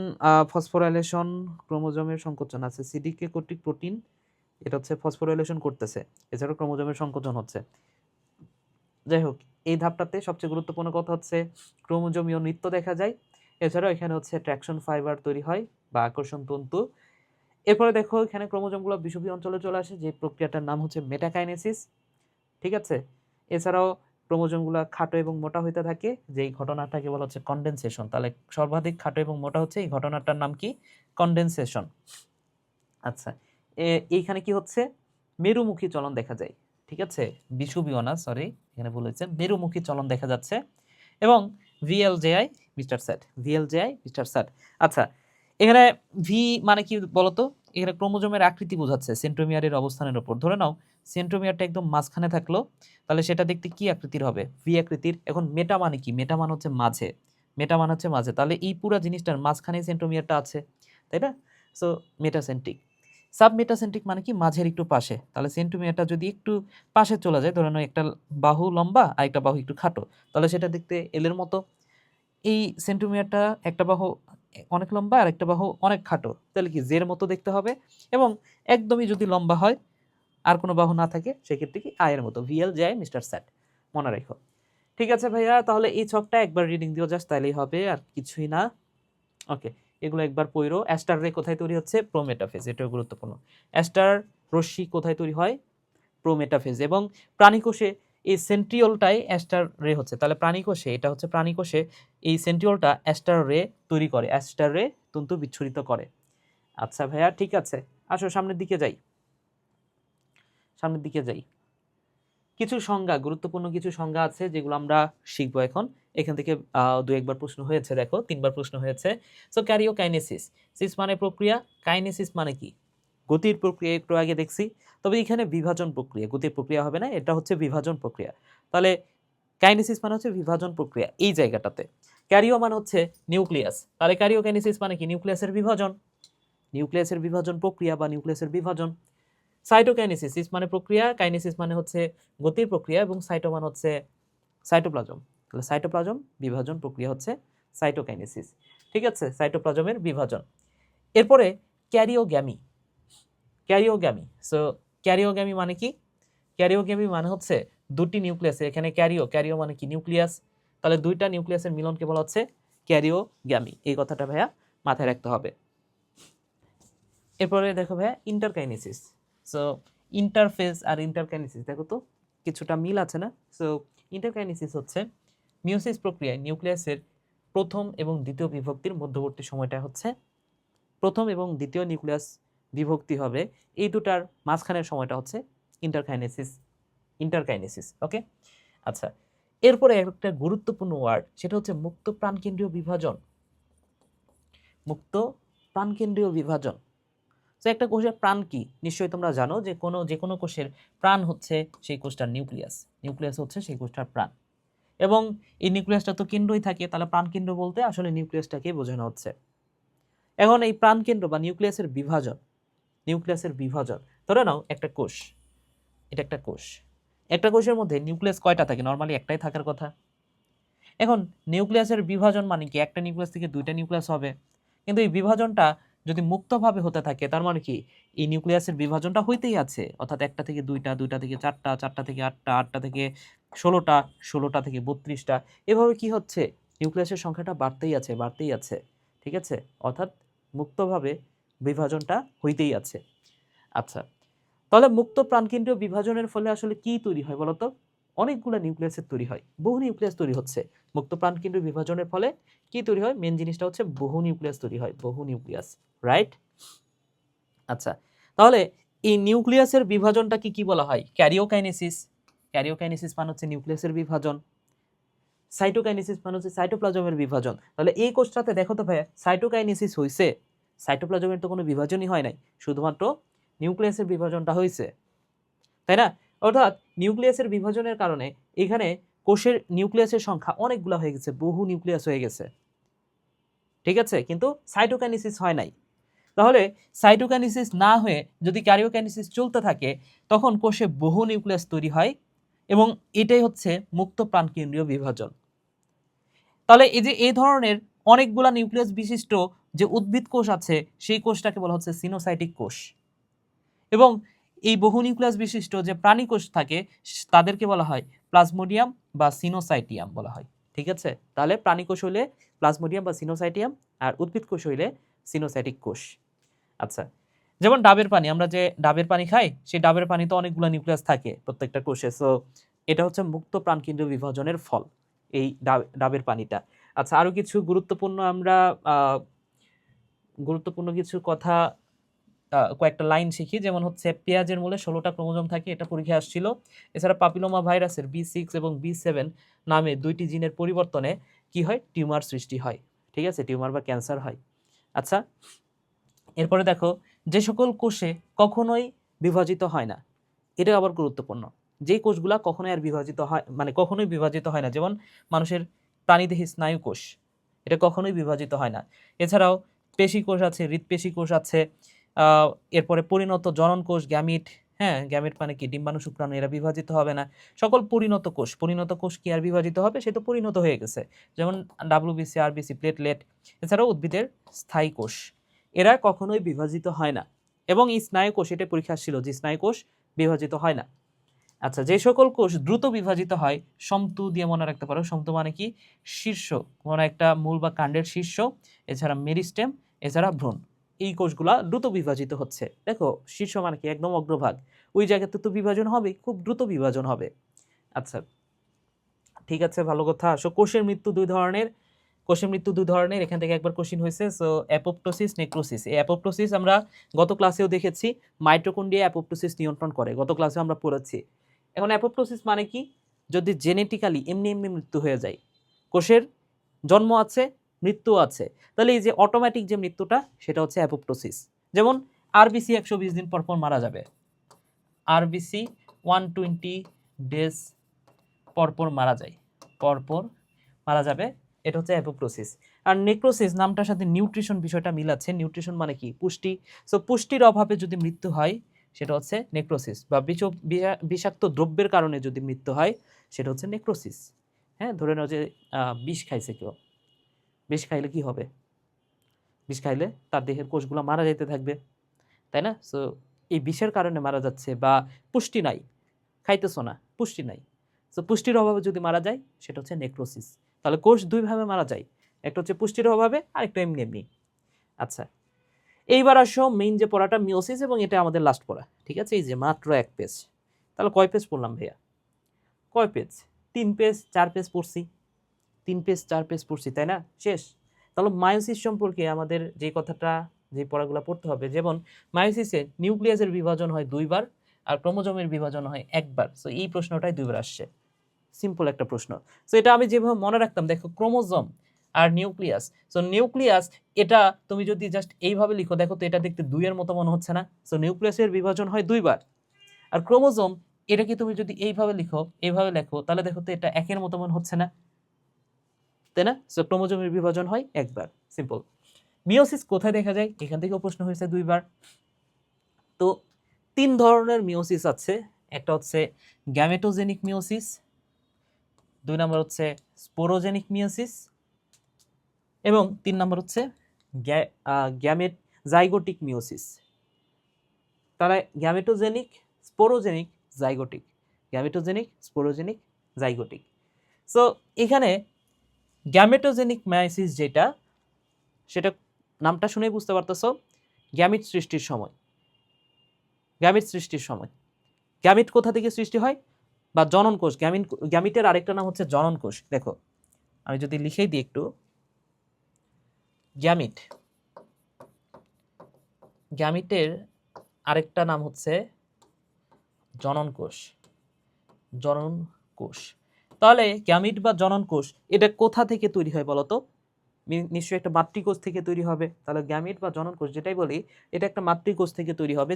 Speaker 1: ফসফোরাইলেশন, ক্রোমোজোমের সংকোচন আছে, সিডিকে কর্তৃক প্রোটিন, এটা হচ্ছে ফসফোরাইলেশন করতেছে, এছাড়াও ক্রোমোজোমের সংকোচন হচ্ছে। যাই হোক, এই ধাপটাতে সবচেয়ে গুরুত্বপূর্ণ কথা হচ্ছে ক্রোমোজোমীয় নৃত্য দেখা যায়। এছাড়াও এখানে হচ্ছে ট্র্যাকশন ফাইবার তৈরি হয় বা আকর্ষণ তন্তু। এরপরে দেখো এখানে ক্রোমোজোমগুলো বিষুবীয় অঞ্চলে চলে আসে, যে প্রক্রিয়াটার নাম হচ্ছে মেটাকাইনেসিস, ঠিক আছে? এছাড়াও ক্রোমোজোমগুলো খাটো এবং মোটা হইতে থাকে, যেই ঘটনাটাকে বলা হচ্ছে কনডেনসেশন। তাহলে সর্বাধিক খাটো এবং মোটা হচ্ছে, এই ঘটনাটার নাম কি? কনডেনসেশন। আচ্ছা, এইখানে কি হচ্ছে? মেরুমুখী চলন দেখা যায়, ঠিক আছে? বিষুবীয় না, সরি, এখানে বলেছে মেরুমুখী চলন দেখা যাচ্ছে। এবং VLJI মিস্টার স্যাট। আচ্ছা, এখানে ভি মানে কি বলতো? এখানে ক্রোমোজোমের আকৃতি বোঝাচ্ছে সেন্ট্রোমিয়ারের অবস্থানের উপর। ধরে নাও সেন্ট্রোমিয়ারটা একদম মাঝখানে থাকলো, তাহলে সেটা দেখতে কি আকৃতির হবে? ভি আকৃতির। এখন মেটা মানে কি? মেটা মানে হচ্ছে মাঝে, তাহলে এই পুরো জিনিসটার মাঝখানে সেন্ট্রোমিয়ারটা আছে, তাই না? So metacentric. সাবমেটাসেন্ট্রিক মানে কি? মাঝের একটু পাশে। তাহলে সেন্ট্রোমিয়ারটা যদি একটু পাশে চলে যায়, ধরে নাও একটা বাহু লম্বা আর একটা বাহু একটু খাটো, তাহলে সেটা দেখতে এলের মতো। এই সেন্ট্রোমিয়ারটা একটা বাহু অনেক লম্বা আর একটা বাহু অনেক খাটো, তাহলে কি জের মতো দেখতে হবে। এবং একদমই যদি লম্বা হয় আর কোনো বাহু না থাকে, সেক্ষেত্রে কি আয়ের মতো। VLJI মিস্টার স্যাট, মনে রেখো। ঠিক আছে ভাইয়া, তাহলে এই ছকটা একবার রিডিং দিও জাস্ট, তাইলেই হবে, আর কিছুই না। ওকে, এগুলো একবার পড়ো। অ্যাস্টার রে কোথায় তৈরি হচ্ছে? প্রোমেটাফেজ, এটাও গুরুত্বপূর্ণ। অ্যাস্টার রশ্মি কোথায় তৈরি হয়? প্রোমেটাফেজ। এবং প্রাণীকোষে এই সেন্ট্রিওলটাই অ্যাস্টার রে হচ্ছে। তাহলে প্রাণীকোষে, এটা হচ্ছে প্রাণীকোষে এই সেন্ট্রিওলটা অ্যাস্টার রে তৈরি করে, অ্যাস্টার রে তন্তু বিচ্ছুরিত করে। আচ্ছা ভাইয়া, ঠিক আছে, আসো সামনের দিকে যাই। কিছু সংজ্ঞা, গুরুত্বপূর্ণ কিছু সংজ্ঞা আছে যেগুলো আমরা শিখবো এখন। এখান থেকে দু একবার প্রশ্ন হয়েছে, দেখো 3বার প্রশ্ন হয়েছে। সো ক্যারিওকাইনেসিস, সিস মানে প্রক্রিয়া, কাইনেসিস মানে কি? গতির প্রক্রিয়া একটু আগে দেখছি। তবে এখানে বিভাজন প্রক্রিয়া, গতির প্রক্রিয়া হবে না, এটা হচ্ছে বিভাজন প্রক্রিয়া। তাহলে কাইনেসিস মানে হচ্ছে বিভাজন প্রক্রিয়া এই জায়গাটাতে। ক্যারিও মানে হচ্ছে নিউক্লিয়াস, তাহলে ক্যারিওকাইনেসিস মানে কি? নিউক্লিয়াসের বিভাজন, নিউক্লিয়াসের বিভাজন প্রক্রিয়া বা নিউক্লিয়াসের বিভাজন। সাইটোকাইনেসিস মানে প্রক্রিয়া, কাইনেসিস মানে হচ্ছে গতির প্রক্রিয়া, এবং সাইটো মানে হচ্ছে সাইটোপ্লাজম। তাহলে সাইটোপ্লাজম বিভাজন প্রক্রিয়া হচ্ছে সাইটোকাইনেসিস। ঠিক আছে, সাইটোপ্লাজমের বিভাজন। এরপরে ক্যারিওগ্যামি, ক্যারিওগ্যামি। সো ক্যারিওগ্যামি মানে কি? ক্যারিওগ্যামি মানে হচ্ছে দুটি নিউক্লিয়াসে, এখানে ক্যারিও মানে কি? নিউক্লিয়াস। তাহলে দুইটা নিউক্লিয়াসের মিলনকে বলা হচ্ছে ক্যারিওগ্যামি। এই কথাটা ভাইয়া মাথায় রাখতে হবে। এরপরে দেখো ভাইয়া ইন্টারকাইনেসিস। সো ইন্টারফেস আর ইন্টারকাইনেসিস দেখো তো কিছুটা মিল আছে না? সো ইন্টারকাইনেসিস হচ্ছে মিওসিস প্রক্রিয়ায় নিউক্লিয়াসের প্রথম এবং দ্বিতীয় বিভক্তির মধ্যবর্তী সময়টা হচ্ছে, প্রথম এবং দ্বিতীয় নিউক্লিয়াস বিভক্তি হবে, এই দুটার মাঝখানের সময়টা হচ্ছে ইন্টারকাইনেসিস। ইন্টারকাইনেসিস, ওকে। আচ্ছা, এরপরে একটা গুরুত্বপূর্ণ ওয়ার্ড, সেটা হচ্ছে মুক্ত প্রাণকেন্দ্রীয় বিভাজন। মুক্ত প্রাণকেন্দ্রীয় বিভাজন। তো একটা কোষের প্রাণ কি নিশ্চয়ই তোমরা জানো, যে কোনো কোষের প্রাণ হচ্ছে সেই কোষটার নিউক্লিয়াস, নিউক্লিয়াস হচ্ছে সেই কোষটার প্রাণ। এবং এই নিউক্লিয়াসটা তো কেন্দ্রই থাকে, তাহলে প্রাণকেন্দ্র বলতে আসলে নিউক্লিয়াসটাকে বোঝানো হচ্ছে। এখন এই প্রাণকেন্দ্র বা নিউক্লিয়াসের বিভাজন, নিউক্লিয়াসের বিভাজন, ধরে নাও একটা কোষ, এটা একটা কোষ, একটা কোষের মধ্যে নিউক্লিয়াস কয়টা থাকে? নর্মালি একটাই থাকার কথা। এখন নিউক্লিয়াসের বিভাজন মানে কি? একটা নিউক্লিয়াস থেকে দুইটা নিউক্লিয়াস হবে, কিন্তু এই বিভাজনটা যদি মুক্তভাবে হতে থাকে, তার মানে কি এই নিউক্লিয়াসের বিভাজনটা হইতেই আছে, অর্থাৎ একটা থেকে দুইটা, দুইটা থেকে চারটা, চারটা থেকে আটটা, আটটা থেকে 16টা, 16টা থেকে 32টা, এভাবে কি হচ্ছে? নিউক্লিয়াসের সংখ্যাটা বাড়তেই আছে, বাড়তেই আছে। ঠিক আছে, অর্থাৎ মুক্তভাবে বিভাজনটা হইতেই আছে। আচ্ছা, তাহলে মুক্ত প্রাণকেন্দ্রীয় বিভাজনের ফলে আসলে কি তৈরি হয় বলতো? অনেকগুলো নিউক্লিয়াসের তৈরি হয়, বহু নিউক্লিয়াস তৈরি হচ্ছে। মুক্ত প্রাণকেন্দ্রীয় বিভাজনের ফলে কি তৈরি হয়? মেন জিনিসটা হচ্ছে বহু নিউক্লিয়াস তৈরি হয়, বহু নিউক্লিয়াস, রাইট? আচ্ছা, তাহলে এই নিউক্লিয়াসের বিভাজনটাকে কি বলা হয়? ক্যারিওকাইনেসিস। ক্যারিওকাইনেসিস মানে হচ্ছে নিউক্লিয়াসের বিভাজন। সাইটোকাইনেসিস মানে হচ্ছে সাইটোপ্লাজমের বিভাজন। তাহলে এই কোষটাতে দেখো তো ভাইয়া, সাইটোকাইনেসিস হইছে, সাইটোপ্লাজমের তো কোনো বিভাজনই হয় নাই, শুধুমাত্র নিউক্লিয়াসের বিভাজনটা হয়েছে, তাই না? অর্থাৎ নিউক্লিয়াসের বিভাজনের কারণে এখানে কোষের নিউক্লিয়াসের সংখ্যা অনেকগুলো হয়ে গেছে, বহু নিউক্লিয়াস হয়ে গেছে। ঠিক আছে, কিন্তু সাইটোকাইনেসিস হয় নাই। তাহলে সাইটোকাইনেসিস না হয়ে যদি ক্যারিওকাইনেসিস চলতে থাকে, তখন কোষে বহু নিউক্লিয়াস তৈরি হয়, এবং এটাই হচ্ছে মুক্ত প্রাণকেন্দ্রীয় বিভাজন। তাহলে এই যে এই ধরনের অনেকগুলা নিউক্লিয়াস বিশিষ্ট যে উদ্ভিদ কোষ আছে, সেই কোষটাকে বলা হচ্ছে সিনোসাইটিক কোষ। এবং এই বহু নিউক্লিয়াস বিশিষ্ট যে প্রাণী কোষ থাকে, তাদেরকে বলা হয় প্লাজমোডিয়াম বা সিনোসাইটিয়াম বলা হয়। ঠিক আছে, তাহলে প্রাণী কোষ হইলে প্লাজমোডিয়াম বা সিনোসাইটিয়াম, আর উদ্ভিদ কোষ হইলে সিনোসাইটিক কোষ। আচ্ছা, যেমন ডাবের পানি, আমরা যে ডাবের পানি খাই, সেই ডাবের পানিতে অনেকগুলো নিউক্লিয়াস থাকে প্রত্যেকটা কোষে। সো এটা হচ্ছে মুক্ত প্রাণকেন্দ্রীয় বিভাজনের ফল, এই ডাবের পানিটা। আচ্ছা, আরো কিছু গুরুত্বপূর্ণ আমরা গুরুত্বপূর্ণ কিছু কথা, কয়েকটা লাইন শিখি। যেমন হচ্ছে পেঁয়াজের মূলে 16টা ক্রোমোজোম থাকে, এটা পরীক্ষায় আসছিল। এছাড়া পাপিলোমা ভাইরাসের B6 এবং B7 নামে দুইটি জিনের পরিবর্তনে কি হয়? টিউমার সৃষ্টি হয়। ঠিক আছে, টিউমার বা ক্যান্সার হয়। আচ্ছা, এরপরে দেখো, যে সকল কোষে কখনোই বিভাজিত হয় না, এটা আবার গুরুত্বপূর্ণ। যে কোষগুলা কখনোই আর বিভাজিত হয়, মানে কখনোই বিভাজিত হয় না, যেমন মানুষের প্রাণীদেহে স্নায়ু কোষ, এটা কখনোই বিভাজিত হয় না। এছাড়াও পেশি কোষ আছে, হৃৎপেশি কোষ আছে, এরপরে পরিণত জনন কোষ, গ্যামিট, হ্যাঁ গ্যামিট মানে কি? ডিম্বাণু শুক্রাণু, এরা বিভাজিত হবে না। সকল পরিণত কোষ, পরিণত কোষ কি আর বিভাজিত হবে? সে তো পরিণত হয়ে গেছে, যেমন WBC, RBC, প্লেটলেট। এছাড়াও উদ্ভিদের স্থায়ী কোষ, এরা কখনোই বিভাজিত হয় না। এবং এই স্নায়ু কোষ, এটা পরীক্ষা ছিল যে স্নায়ু কোষ বিভাজিত হয় না। আচ্ছা, যে সকল কোষ দ্রুত বিভাজিত হয়, সমতু দিয়ে মনে রাখতে পারো। সমতু মানে কি? শীর্ষ, কোনো একটা মূল বা কাণ্ডের শীর্ষ, এছাড়া মেরিস্টেম, এছাড়া ভ্রূণ, এই কোষগুলা দ্রুত বিভাজিত হচ্ছে। দেখো, শীর্ষ মানে কি? একদম অগ্রভাগ, ওই জায়গাতে তো বিভাজন হবে, খুব দ্রুত বিভাজন হবে। আচ্ছা, ঠিক আছে, ভালো কথা। আসো, কোষের মৃত্যু দুই ধরনের, কোষের মৃত্যু দুই ধরনের, এখান থেকে একবার কোশ্চিন হয়েছে। So apoptosis, necrosis. এই অ্যাপোপ্টোসিস আমরা গত ক্লাসেও দেখেছি, মাইটোকন্ড্রিয়া অ্যাপোপ্টোসিস নিয়ন্ত্রণ করে, গত ক্লাসে আমরা পড়েছি। এখন অ্যাপোপ্টোসিস মানে কি? যদি জেনেটিক্যালি এমনি এমনি মৃত্যু হয়ে যায়, কোষের জন্ম আছে, মৃত্যু আছে, তাহলে এই যে অটোমেটিক যে মৃত্যুটা, সেটা হচ্ছে অ্যাপোপ্টোসিস। যেমন RBC 120 দিন পর পর মারা যাবে, আরবিসি 120 ডেজ পরপর মারা যায়, পরপর মারা যাবে, এটা হচ্ছে অ্যাপোপ্টোসিস। আর নেক্রোসিস নামটার সাথে নিউট্রিশন বিষয়টা মিলাচ্ছে। নিউট্রিশন মানে কি? পুষ্টি। সো পুষ্টির অভাবে যদি মৃত্যু হয় সেটা হচ্ছে নেক্রোসিস, বা বিষাক্ত দ্রব্যের কারণে যদি মৃত্যু হয় সেটা হচ্ছে নেক্রোসিস। হ্যাঁ, ধরে নাও যে বিষ খাইছে কেউ, বিষ খাইলে কি হবে? বিষ খাইলে তার দেহের কোষগুলো মারা যেতে থাকবে, তাই না? সো এই বিষের কারণে মারা যাচ্ছে, বা পুষ্টি নাই, খাইতেছো না, পুষ্টি নাই, সো পুষ্টির অভাবে যদি মারা যায় সেটা হচ্ছে নেক্রোসিস। তাহলে কোষ দুইভাবে মারা যায়, একটা হচ্ছে পুষ্টির অভাবে, আর একটা এমনি এমনি। আচ্ছা, এইবার আসো মেইন যে পড়াটা, মিওসিস, এবং এটা আমাদের লাস্ট পড়া, ঠিক আছে? এই যে মাত্র 1 পেজ। তাহলে কয় পেজ পড়লাম ভাইয়া? কয় পেজ? 3 পেজ 4 পেজ পড়ছি, 3 পেজ 4 পেজ পড়ছি, তাই না? শেষ। তাহলে মায়োসিস সম্পর্কে আমাদের যে কথাটা, যে পড়াগুলো পড়তে হবে, যেমন মায়োসিসে নিউক্লিয়াসের বিভাজন হয় 2 বার, আর ক্রোমোজোমের বিভাজন হয় 1 বার। সো এই প্রশ্নটাই 2 বার আসছে, সিম্পল একটা প্রশ্ন। সো এটা আমি যেভাবে মনে রাখতাম, দেখো ক্রোমোজোম আর নিউক্লিয়াস। সো নিউক্লিয়াস, এটা তুমি যদি জাস্ট এইভাবে লিখো, দেখো তো এটা দেখতে 2 এর মতো মনে হচ্ছে না? সো নিউক্লিয়াসের বিভাজন হয় 2 বার। আর ক্রোমোজোম, এটাকে তুমি যদি এইভাবে লিখো, এইভাবে লেখো, তাহলে দেখো তো এটা 1 এর মতো মনে হচ্ছে না, তাই না? সো ক্রোমোজোমের বিভাজন হয় 1 বার, সিম্পল। মিওসিস কোথায় দেখা যায়? এখান থেকেও প্রশ্ন হয়েছে 2 বার। তো 3 ধরনের মিওসিস আছে। একটা হচ্ছে গ্যামেটোজেনিক মিওসিস, 2 নম্বর হচ্ছে স্পোরোজেনিক মিওসিস, এবং 3 নম্বর হচ্ছে গ্যামেট জাইগোটিক মিওসিস। তারা গ্যামেটোজেনিক, স্পোরোজেনিক, জাইগোটিক, গ্যামেটোজেনিক, স্পোরোজেনিক, জাইগোটিক। সো এখানে গ্যামেটোজেনিক মায়োসিস যেটা, সেটা নামটা শুনেই বুঝতে পারতেছো, গ্যামিট সৃষ্টির সময়, গ্যামিট সৃষ্টির সময়। গ্যামিট কোথা থেকে সৃষ্টি হয়? বা জনন কোষ। গ্যামিটের আরেকটা নাম হচ্ছে জনন কোষ। দেখো আমি যদি লিখেই দিই একটু, গ্যামিট, গ্যামিটের আরেকটা নাম হচ্ছে জনন কোষ, জনন কোষ। তাহলে গ্যামিট বা জনন কোষ, এটা কোথা থেকে তৈরি হয় বলতো? নিশ্চয়ই একটা মাতৃকোষ থেকে তৈরি হবে। তাহলে গ্যামিট বা জনন কোষ যেটাই বলি, এটা একটা মাতৃকোষ থেকে তৈরি হবে,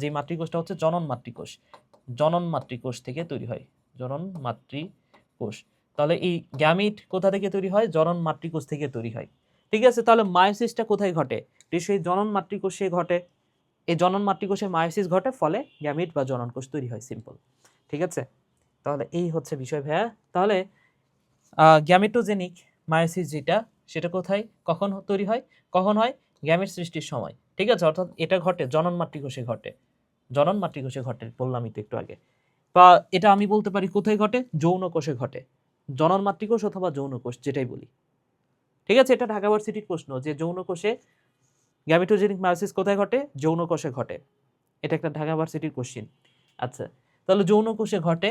Speaker 1: যে মাতৃকোষটা হচ্ছে জনন মাতৃকোষ। জনন মাতৃকোষ থেকে তৈরি হয়, জনন মাতৃকোষ। তাহলে এই গ্যামিট কোথা থেকে তৈরি হয়? জনন মাতৃকোষ থেকে তৈরি হয়, ঠিক আছে? তাহলে মায়োসিসটা কোথায় ঘটে? নিশ্চয়ই জনন মাতৃকোষে ঘটে। এই জনন মাতৃকোষে মায়োসিস ঘটে, ফলে গ্যামিট বা জনন কোষ তৈরি হয়, সিম্পল, ঠিক আছে? তাহলে এই হচ্ছে বিষয় ভাইয়া। তাহলে গ্যামেটোজেনিক মায়োসিস যেটা, সেটা কোথায়, কখন তৈরি হয়, কখন হয়? গ্যামেট সৃষ্টির সময়, ঠিক আছে? অর্থাৎ এটা ঘটে জনন মাতৃকোষে ঘটে, জনন মাতৃকোষে ঘটে, বললামই তো একটু আগে। বা এটা আমি বলতে পারি কোথায় ঘটে, যৌন কোষে ঘটে, জনন মাতৃকোষ অথবা যৌন কোষ যেটাই বলি, ঠিক আছে? এটা ঢাকা ভার্সিটির প্রশ্ন, যে যৌন কোষে গ্যামেটোজেনিক মায়োসিস কোথায় ঘটে? যৌন কোষে ঘটে। এটা একটা ঢাকা ভার্সিটির কোশ্চিন। আচ্ছা, তাহলে যৌন কোষে ঘটে।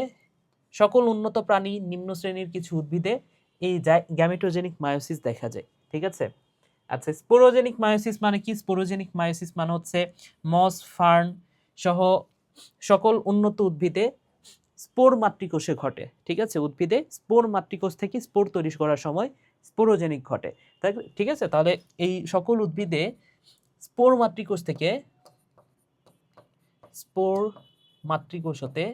Speaker 1: সকল উন্নত প্রাণী, নিম্ন শ্রেণীর কিছু উদ্ভিদে এই গ্যামেটোজেনিক মায়োসিস দেখা যায়, ঠিক আছে? আচ্ছা, স্পোরোজেনিক মায়োসিস মানে কি? স্পোরোজেনিক মায়োসিস মানে হচ্ছে মস, ফার্ন সহ সকল উন্নত উদ্ভিদে স্পোর মাতৃকোষে ঘটে, ঠিক আছে? উদ্ভিদে স্পোর মাতৃকোষ থেকে স্পোর তৈরি করার সময় স্পোরোজেনিক ঘটে, তাই, ঠিক আছে? তাহলে এই সকল উদ্ভিদে স্পোর মাতৃকোষ থেকে, স্পোর মাতৃকোষ হতে,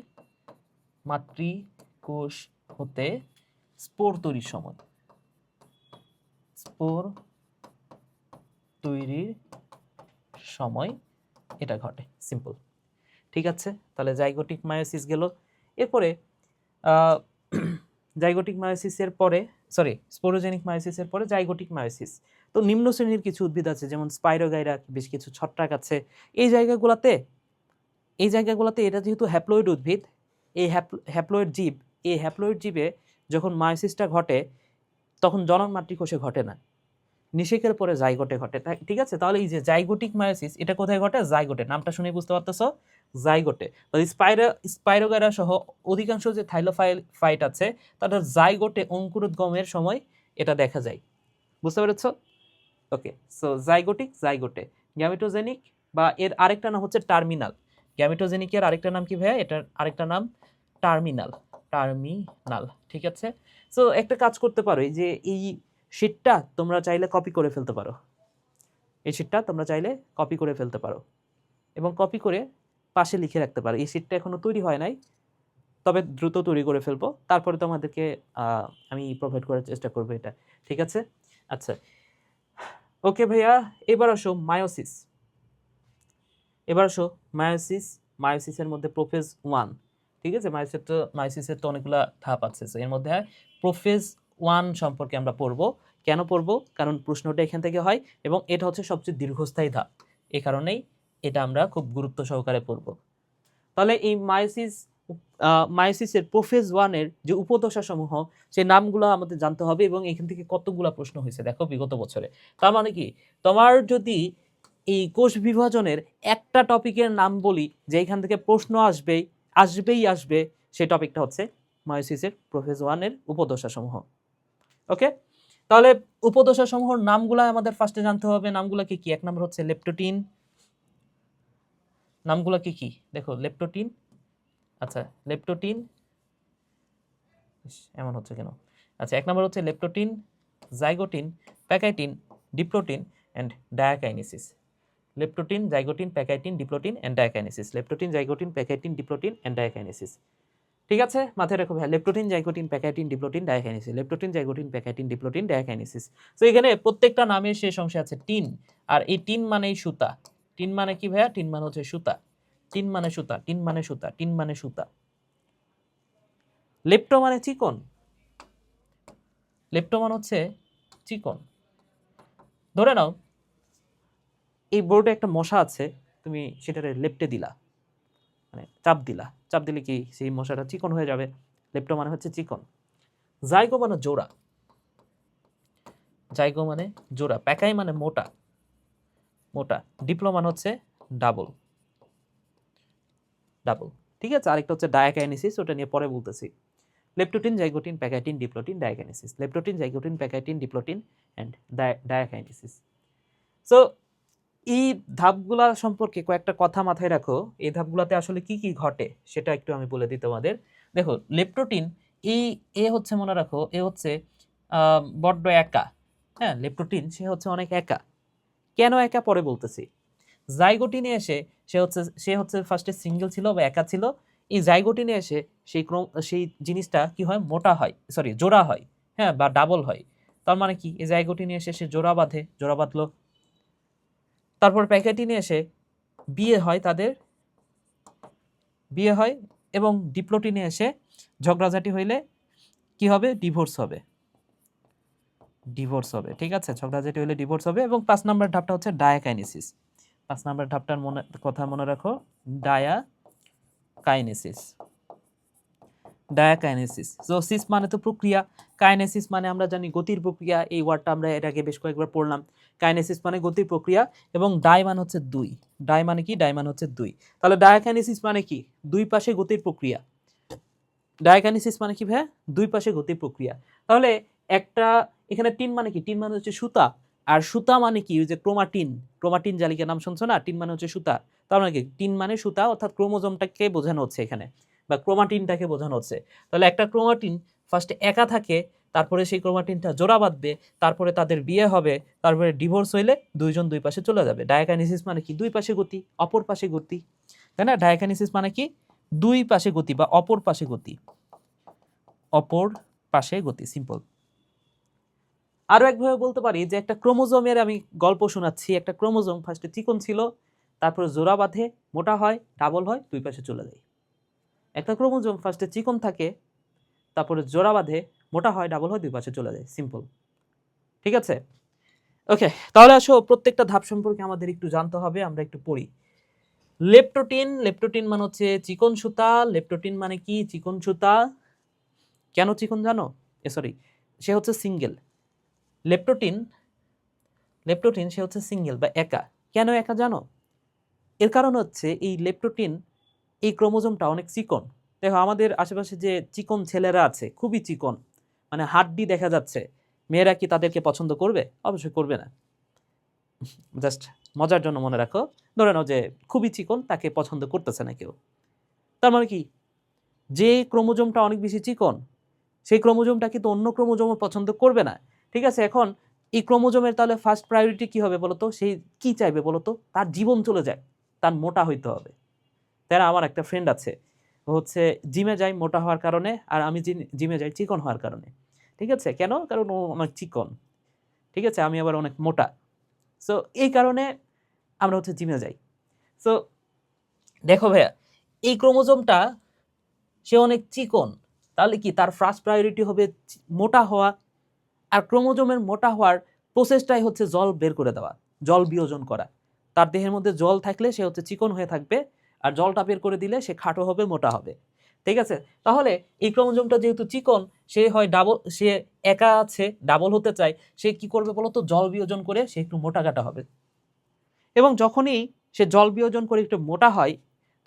Speaker 1: মাতৃকোষ হতে স্পোর তৈরির সময়, স্পোর তৈরির সময় এটা ঘটে, সিম্পল, ঠিক আছে? তাহলে জাইগোটিক মায়োসিস গেল। এরপরে জাইগোটিক মায়োসিসের পরে, সরি, স্পোরোজেনিক মায়োসিসের পরে জাইগোটিক মায়োসিস। তো নিম্ন শ্রেণীর কিছু উদ্ভিদ আছে, যেমন স্পাইরোগাইরা, বেশ কিছু ছত্রাক আছে। এই জায়গাগুলোতে, এটা যেহেতু হ্যাপ্লয়েড উদ্ভিদ, এই হ্যাপ্লয়েড জীব, এই হ্যাপ্লয়েড জীবে যখন মায়োসিসটা ঘটে, তখন জনন মাতৃকোষে ঘটে না, নিষেকের পরে জাইগোটে ঘটে, ঠিক আছে? তাহলে এই যে জাইগোটিক মায়োসিস, এটা কোথায় ঘটে? জাইগোটে। নামটা শুনে বুঝতে পারতেছো, জাইগোটে। স্পাইরোগাইরা সহ অধিকাংশ যে থাইলোফাইট আছে, তাদের জাইগোটে অঙ্কুরোদ্গমের সময় এটা দেখা যায়, বুঝতে পেরেছো? ওকে, সো জাইগোটে। গ্যামেটোজেনিক, বা এর আরেকটা নাম হচ্ছে টার্মিনাল। গ্যামেটোজেনিকের আরেকটা নাম কি ভাইয়া? এটার আরেকটা নাম টার্মিনাল, টার্মিনাল, ঠিক আছে? সো একটা কাজ করতে পারো, এই যে এই শীটটা তোমরা চাইলে কপি করে ফেলতে পারো, এই শীটটা তোমরা চাইলে কপি করে ফেলতে পারো, এবং কপি করে পাশে লিখে রাখতে পারো। এই শিটটা এখনো তৈরি হয় নাই, তবে দ্রুত তৈরি করে ফেলবো, তারপরে তোমাদেরকে আমি প্রোভাইড করার চেষ্টা করবো এটা। ঠিক আছে? আচ্ছা, ওকে ভাইয়া, এবার আসো মায়োসিস। এবার আসো মায়োসিস। মায়োসিসের মধ্যে প্রোফেজ 1, ঠিক আছে? মায়োসিসের তো অনেকগুলো ধাপ আছে, তো এর মধ্যে প্রোফেজ 1 সম্পর্কে আমরা পড়বো। কেন পড়বো? কারণ প্রশ্নটা এখান থেকে হয় এবং এটা হচ্ছে সবচেয়ে দীর্ঘস্থায়ী ধাপ, এই কারণেই এটা আমরা খুব গুরুত্ব সহকারে পড়বো। তাহলে এই মায়োসিসের প্রোফেজ 1 এর যে উপদশা সমূহ, সেই নামগুলো আমাদের জানতে হবে এবং এখান থেকে কতগুলো প্রশ্ন হয়েছে দেখো বিগত বছরে। তার মানে কি, তোমার যদি এই কোষ বিভাজনের একটা টপিকের নাম বলি যে এখান থেকে প্রশ্ন আসবে, সেই টপিকটা হচ্ছে মায়োসিসের প্রোফেজ 1 এর উপদশা সমূহ। ওকে, তাহলে উপদশা সমূহর নামগুলো আমাদের ফার্স্টে জানতে হবে। নামগুলো কি কি? এক নম্বর হচ্ছে লেপ্টোটিন। নামগুলো কি কি দেখো, লেপ্টোটিন। আচ্ছা, লেপ্টোটিন এমন হচ্ছে কেন? আচ্ছা, এক নম্বর হচ্ছে leptotene, zygotene, pachytene, diplotene and diakinesis. Leptotene, zygotene, pachytene, diplotene and diakinesis. Leptotene, zygotene, pachytene, diplotene and diakinesis. ঠিক আছে, মাথায় রাখো ভাই, leptotene, zygotene, pachytene, diplotene, diakinesis. Leptotene, zygotene, pachytene, diplotene, diakinesis. তো এখানে প্রত্যেকটা নামের শেষ অংশে আছে টিন, আর এই টিন মানেই সুতা। টিন মানে কি ভাইয়া? টিন মানে হচ্ছে সুতা। টিন মানে সুতা, টিন মানে সুতা, টিন মানে সুতা। লেপ্টো মানে চিকন। লেপ্টো মানে হচ্ছে চিকন। ধরে নাও এই বোর্ডে একটা মশা আছে, তুমি সেটারে লেপ্টে দিলা, মানে চাপ দিলে কি সেই মশাটা চিকন হয়ে যাবে? লেপ্টো মানে হচ্ছে চিকন। জাইগো মানে জোড়া। জাইগো মানে জোড়া। প্যাকাই মানে মোটা। ডিপ্লো মানে হচ্ছে ডাবল। ঠিক আছে, আরেকটা হচ্ছে ডায়াকাইনেসিস, ওটা নিয়ে পরে বলতেছি। Leptotene, zygotene, pachytene, diplotene, diakinesis. Leptotene, zygotene, pachytene, diplotene and diakinesis. So এই ধাপগুলা সম্পর্কে কয়েকটা কথা মাথায় রাখো। এই ধাপগুলাতে আসলে কি কি ঘটে সেটা একটু আমি বলে দিই তোমাদের। দেখো, লেপ্টোটিন, এ হচ্ছে, মনে রাখো, এ হচ্ছে বড্ড একা। হ্যাঁ, লেপ্টোটিন সে হচ্ছে অনেক একা। কেন একা পরে বলতেছি। জাইগোটিনে এসে সে হচ্ছে ফার্স্টে সিঙ্গেল ছিল বা একা ছিল। এই জাইগোটিনে এসে সেই জিনিসটা কি হয়? মোটা হয়, জোড়া হয়, হ্যাঁ, বা ডাবল হয়। তার মানে কি, এই জাইগোটিনে এসে সে জোড়া বাঁধলো। তারপর প্যাকেটিনে এসে বিয়ে হয় এবং ডিপ্লোটিনে এসে ঝগড়াঝাটি হইলে কি হবে? ডিভোর্স হবে। ঠিক আছে, ঝগড়াঝাটি হইলে ডিভোর্স হবে। এবং 5 নম্বর ধাপটা হচ্ছে ডায়াকাইনেসিস। 5 নম্বর ধাপটার কথা মনে রাখো, ডায়াকাইনেসিস। তো সিস মানে তো প্রক্রিয়া, কাইনেসিস মানে আমরা জানি গতির প্রক্রিয়া। এই ওয়ার্ডটা আমরা এর আগে বেশ কয়েকবার পড়লাম। কাইনেসিস মানে গতির প্রক্রিয়া এবং ডাই মানে হচ্ছে দুই। ডাই মানে কি? ডাই মানে হচ্ছে দুই। তাহলে ডায়াকাইনেসিস মানে কি? দুই পাশে গতির প্রক্রিয়া। ডায়াকাইনেসিস মানে কি ভাই? দুই পাশে গতির প্রক্রিয়া। তাহলে একটা এখানে টিন মানে কি? টিন মানে হচ্ছে সুতা। আর সুতা মানে কি? ওই যে ক্রোমাটিন জালিকা নাম শুনছো না? টিন মানে হচ্ছে সুতা। তার মানে কি? টিন মানে সুতা, অর্থাৎ ক্রোমোজোমটাকে বোঝানো হচ্ছে এখানে, বা ক্রোমাটিনটাকে বোঝানো হচ্ছে। তাহলে একটা ক্রোমাটিন ফার্স্টে একা থাকে, তারপরে সেই ক্রোমাটিনটা জোড়া বাঁধবে, তারপরে তাদের বিয়ে হবে, তারপরে ডিভোর্স হইলে দুইজন দুই পাশে চলে যাবে। ডায়াকাইনেসিস মানে কি? দুই পাশে গতি, অপর পাশে গতি, তাই না? ডায়াকাইনেসিস মানে কি? দুই পাশে গতি বা অপর পাশে গতি, সিম্পল। আরো একভাবে বলতে পারি যে একটা ক্রোমোজোমের আমি গল্প শোনাচ্ছি। একটা ক্রোমোজোম ফার্স্টে চিকন ছিল, তারপরে জোড়া বাঁধে, মোটা হয়, ডাবল হয়, দুই পাশে চলে যায়। একটা ক্রোমোজোম ফার্স্টে চিকন থাকে, তারপরে জোড়া বাঁধে, মোটা হয়, ডাবল হয়, দুই পাশে চলে যায়। সিম্পল। ঠিক আছে, ওকে। তাহলে আসো প্রত্যেকটা ধাপ সম্পর্কে আমাদের একটু জানতে হবে, আমরা একটু পড়ি। লেপ্টোটিন মানে হচ্ছে চিকন সুতা। লেপ্টোটিন মানে কি? চিকন সুতা। কেন চিকন জানো? সে হচ্ছে সিঙ্গেল। লেপ্টোটিন সে হচ্ছে সিঙ্গেল বা একা। কেন একা জানো? এর কারণ হচ্ছে এই লেপ্টোটিন, এই ক্রোমোজোমটা অনেক চিকন। দেখো, আমাদের আশেপাশে যে চিকন ছেলেরা আছে, খুবই চিকন, মানে হাড্ডি দেখা যাচ্ছে, মেয়েরা কি তাদেরকে পছন্দ করবে? অবশ্যই করবে না। জাস্ট মজার জন্য মনে রাখো, ধরে নাও যে খুবই চিকন, তাকে পছন্দ করতেছে না কেউ। তার মানে কি, যে ক্রোমোজোমটা অনেক বেশি চিকন, সেই ক্রোমোজোমটা কিন্তু অন্য ক্রোমোজোমও পছন্দ করবে না। ঠিক আছে, এখন এই ক্রোমোজোমের তাহলে ফার্স্ট প্রায়োরিটি কি হবে বলতো? সেই কি চাইবে বলতো? তার জীবন চলে যায়, তার মোটা হইতে হবে। তাই না? আমার একটা ফ্রেন্ড আছে, ও হচ্ছে জিমে যায় মোটা হওয়ার কারণে, আর আমি জিমে যাই চিকন হওয়ার কারণে। ঠিক আছে? কেন? কারণ ও অনেক চিকন। ঠিক আছে? আমি আবার অনেক মোটা। সো এই কারণে আমরা হচ্ছে জিমে যাই। সো দেখো ভাইয়া, এই ক্রোমোজোমটা সে অনেক চিকন, তাহলে কি তার ফার্স্ট প্রায়োরিটি হবে মোটা হওয়া। আর ক্রোমোজোমের মোটা হওয়ার প্রসেসটাই হচ্ছে জল বের করে দেওয়া, জল বিয়োজন করা। তার দেহের মধ্যে জল থাকলে সে হচ্ছে চিকন হয়ে থাকবে, আর জলটা বের করে দিলে সে খাটো হবে, মোটা হবে। ঠিক আছে? তাহলে এই ক্রোমোজোমটা যেহেতু চিকন, সে হয় ডাবল, সে একা আছে, ডাবল হতে চায়, সে কি করবে বলতো? জল বিয়োজন করে সে একটু মোটা কাটা হবে। এবং যখনই সে জল বিয়োজন করে একটু মোটা হয়,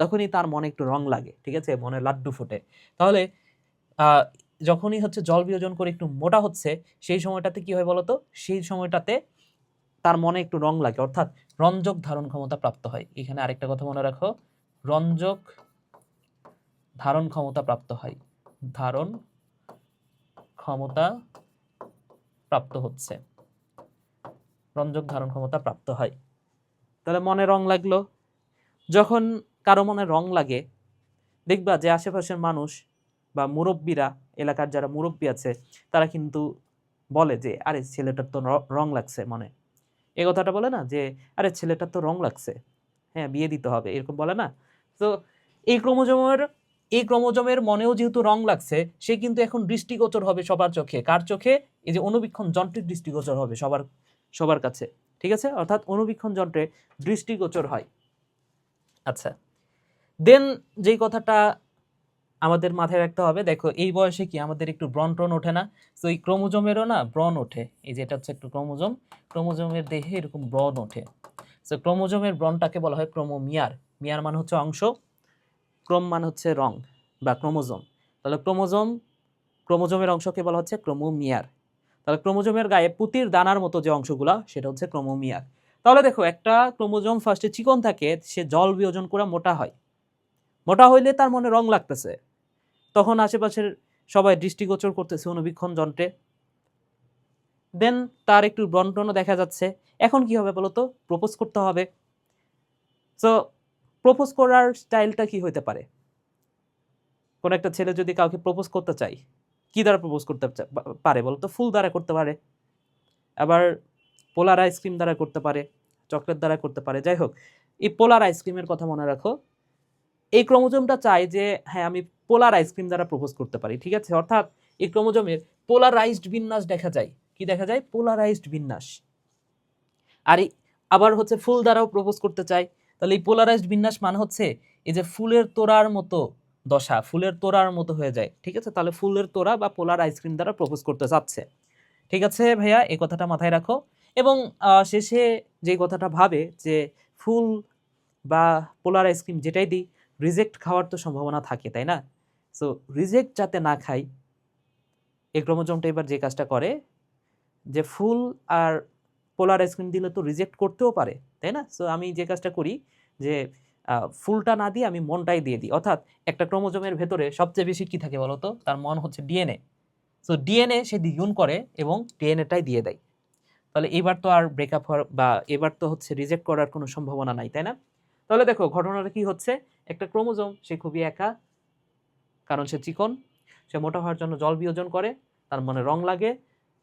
Speaker 1: তখনই তার মনে একটু রং লাগে। ঠিক আছে? মনে লাড্ডু ফোটে। তাহলে যখনই হচ্ছে জল বিয়োজন করে একটু মোটা হচ্ছে, সেই সময়টাতে কি হয় বলতো? সেই সময়টাতে তার মনে একটু রং লাগে, অর্থাৎ রঞ্জক ধারণ ক্ষমতা প্রাপ্ত হয়। এখানে আরেকটা কথা মনে রাখো, রঞ্জক ধারণ ক্ষমতা প্রাপ্ত হয়, ধারণ ক্ষমতা প্রাপ্ত হচ্ছে, রঞ্জক ধারণ ক্ষমতা প্রাপ্ত হয়। তাহলে মনে রং লাগলো। যখন কারো মনে রং লাগে, দেখবা যে আশেপাশের মানুষ বা মুরব্বীরা, এলাকার যারা মুরব্বী আছে, তারা কিন্তু বলে যে আরে ছেলেটার তো রং লাগছে মনে। এই কথাটা বলে না যে আরে ছেলেটার তো রং লাগছে, হ্যাঁ বিয়ে দিতে হবে, এরকম বলে না? তো এই ক্রোমোজোমের মনেও যেহেতু রং লাগছে, সে কিন্তু এখন দৃষ্টিগোচর হবে সবার চোখে। কার চোখে? এই যে অণুবীক্ষণ যন্ত্রের দৃষ্টিগোচর হবে সবার কাছে। ঠিক আছে? অর্থাৎ অণুবীক্ষণ যন্ত্রে দৃষ্টিগোচর হয়। আচ্ছা, দেন যেই কথাটা আমাদের মাথায় রাখতে হবে, দেখো এই বয়সে কি আমাদের একটু ব্রণ ট্রণ ওঠে না? তো এই ক্রোমোজোমেরও না ব্রণ ওঠে। এই যে এটা হচ্ছে একটু ক্রোমোজোম, ক্রোমোজোমের দেহে এরকম ব্রণ ওঠে। তো ক্রোমোজোমের ব্রণটাকে বলা হয় ক্রোমোমিয়ার। মিয়ার মানে হচ্ছে অংশ, ক্রোম মানে হচ্ছে রং বা ক্রোমোজোম। তাহলে ক্রোমোজোমের অংশকে বলা হচ্ছে ক্রোমোমিয়ার। তাহলে ক্রোমোজোমের গায়ে পুতির দানার মতো যে অংশগুলো, সেটা হচ্ছে ক্রোমোমিয়ার। তাহলে দেখো, একটা ক্রোমোজোম ফার্স্টে চিকন থাকে, সে জল বিয়োজন করে মোটা হয়। মোটা হইলে তার মনে রং লাগতেছে, তখন আশেপাশের সবাই দৃষ্টিগোচর করতেছে অণুবীক্ষণ যন্ত্রে। দেন তার একটু ব্রণটনও দেখা যাচ্ছে। এখন কি হবে বলতো? প্রপোজ করতে হবে। সো প্রপোজ করার স্টাইলটা কি হইতে পারে? কোন একটা ছেলে যদি কাউকে প্রপোজ করতে চায়, কি দ্বারা প্রপোজ করতে পারে বলতো? ফুল দ্বারা করতে পারে, আবার পোলার আইসক্রিম দ্বারা করতে পারে, চকলেট দ্বারা করতে পারে। যাই হোক, এই পোলার আইসক্রিমের কথা মনে রাখো। এই ক্রোমোজোমটা চায় যে হ্যাঁ আমি পোলার আইসক্রিম দ্বারা প্রপোজ করতে পারি। ঠিক আছে? অর্থাৎ এই ক্রোমোজোমের পোলারাইজড বিন্যাস দেখা যায়। কি দেখা যায়? পোলারাইজড বিন্যাস। আর আবার হচ্ছে ফুল দ্বারাও প্রপোজ করতে চায়। তাহলে এই পোলারাইজড বিন্যাস মানে হচ্ছে এই যে ফুলের তোড়ার মতো দশা, ফুলের তোড়ার মতো হয়ে যায়। ঠিক আছে? তাহলে ফুলের তোড়া বা পোলার আইসক্রিম দ্বারা প্রপোজ করতে চাচ্ছে। ঠিক আছে ভাইয়া, এই কথাটা মাথায় রাখো। এবং শেষে যে কথাটা ভাবে যে ফুল বা পোলার আইসক্রিম যেটাই দিই, রিজেক্ট খাওয়ার তো সম্ভাবনা থাকে, তাই না? সো রিজেক্ট যাতে না খাই, এই ক্রোমোজোমটা এবার যে কাজটা করে, যে ফুল আর পোলার আইসক্রিম দিলে তো রিজেক্ট করতেও পারে, তাই না? সো আমি যে কাজটা করি যে ফুলটা না দিয়ে আমি মনটাই দিয়ে দিই। অর্থাৎ একটা ক্রোমোজোমের ভেতরে সবচেয়ে বেশি কি থাকে বলতো? তার মন হচ্ছে ডিএনএ। সো ডিএনএ সে দ্বিগুণ করে এবং ডিএনএটাই দিয়ে দেয়। তাহলে এবার তো আর ব্রেকআপ হওয়ার বা এবার তো হচ্ছে রিজেক্ট করার কোনো সম্ভাবনা নাই, তাই না? তাহলে দেখো ঘটনাটা কি হচ্ছে, একটা ক্রোমোজোম সে খুবই একা, কারণ সে চিকন, সে মোটা হওয়ার জন্য জল বিয়োজন করে, তার মনে রং লাগে,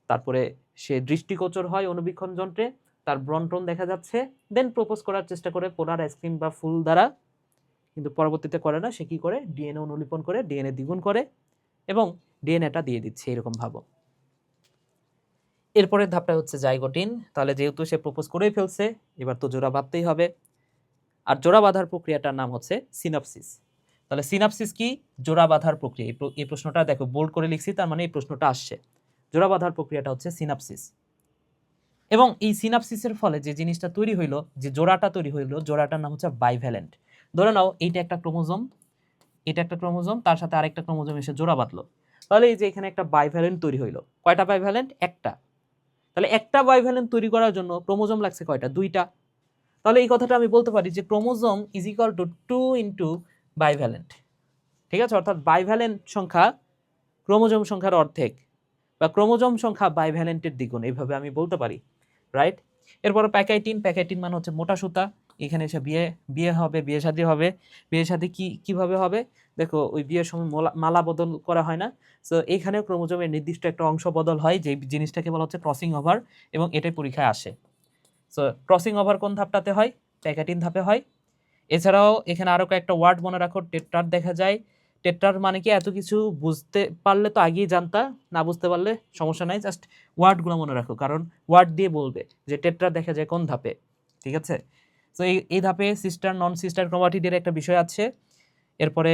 Speaker 1: তারপরে সে দৃষ্টিগোচর হয় অণুবীক্ষণ যন্ত্রে, তার ব্রণ দেখা যাচ্ছে, দেন প্রপোজ করার চেষ্টা করে পোলার আইসক্রিম বা ফুল দ্বারা, কিন্তু পরবর্তীতে করে না। সে কি করে? ডিএনএ অনুলিপন করে, ডিএনএ দ্বিগুণ করে এবং ডিএনএটা দিয়ে দিচ্ছে, এরকম ভাবো। এরপরের ধাপটা হচ্ছে জাইগোটিন। তাহলে যেহেতু সে প্রপোজ করেই ফেলছে, এবার তো জোড়া বাঁধতেই হবে। আর জোড়া বাঁধার প্রক্রিয়াটার নাম হচ্ছে সিনাপসিস। তাহলে সিনাপসিস কি? জোড়া বাঁধার প্রক্রিয়া। এই প্রশ্নটা দেখো বোল্ড করে লিখছি, তার মানে এই প্রশ্নটা আসছে। জোড়া বাঁধার প্রক্রিয়াটা হচ্ছে সিনাপসিস। এবং এই সিনাপসিসের ফলে যে জিনিসটা তৈরি হইলো, যে জোড়াটা তৈরি হইলো, জোড়াটার নাম হচ্ছে বাইভ্যালেন্ট। ধরে নাও এইটা একটা ক্রোমোজোম, এটা একটা ক্রোমোজোম, তার সাথে আরেকটা ক্রোমোজোম এসে জোড়া বাঁধলো। তাহলে এই যে এখানে একটা বাইভ্যালেন্ট তৈরি হইলো। কয়টা বাইভ্যালেন্ট? একটা। তাহলে একটা বাইভ্যালেন্ট তৈরি করার জন্য ক্রোমোজোম লাগছে কয়টা? দুইটা। তাহলে এই কথাটা আমি বলতে পারি যে chromosome is equal to 2 into bivalent. ঠিক আছে? অর্থাৎ বাইভ্যালেন্ট সংখ্যা ক্রোমোজোম সংখ্যার অর্ধেক, বা ক্রোমোজোম সংখ্যা বাইভ্যালেন্টের দ্বিগুণ, এইভাবে আমি বলতে পারি। রাইট? এরপর প্যাকাইটিন। প্যাকাইটিন মানে হচ্ছে মোটা সুতা। এখানে এসে বিয়ে হবে, বিয়ে শাদী হবে। বিয়ে শাদী কিভাবে হবে? দেখো ওই বিয়ের সময় মালা বদল করা হয় না? সো এইখানেও ক্রোমোজোমের নির্দিষ্ট একটা অংশ বদল হয়, যে জিনিসটাকে বলা হচ্ছে ক্রসিং ওভার, এবং এটাই পরীক্ষায় আসে। সো ক্রসিং ওভার কোন ধাপটাতে হয়? প্যাকেটিন ধাপে হয়। এছাড়াও এখানে আরো কয়েকটা ওয়ার্ড মনে রাখো। টেট্রার দেখা যায়। টেট্রার মানে কি, এত কিছু বুঝতে পারলে তো আগেই জানতা, না বুঝতে পারলে সমস্যা নাই, জাস্ট ওয়ার্ডগুলো মনে রাখো, কারণ ওয়ার্ড দিয়ে বলবে যে টেট্রার দেখা যায় কোন ধাপে। ঠিক আছে? তো এই ধাপে সিস্টার নন সিস্টার ক্রোমাটিডের একটা বিষয় আছে। এরপরে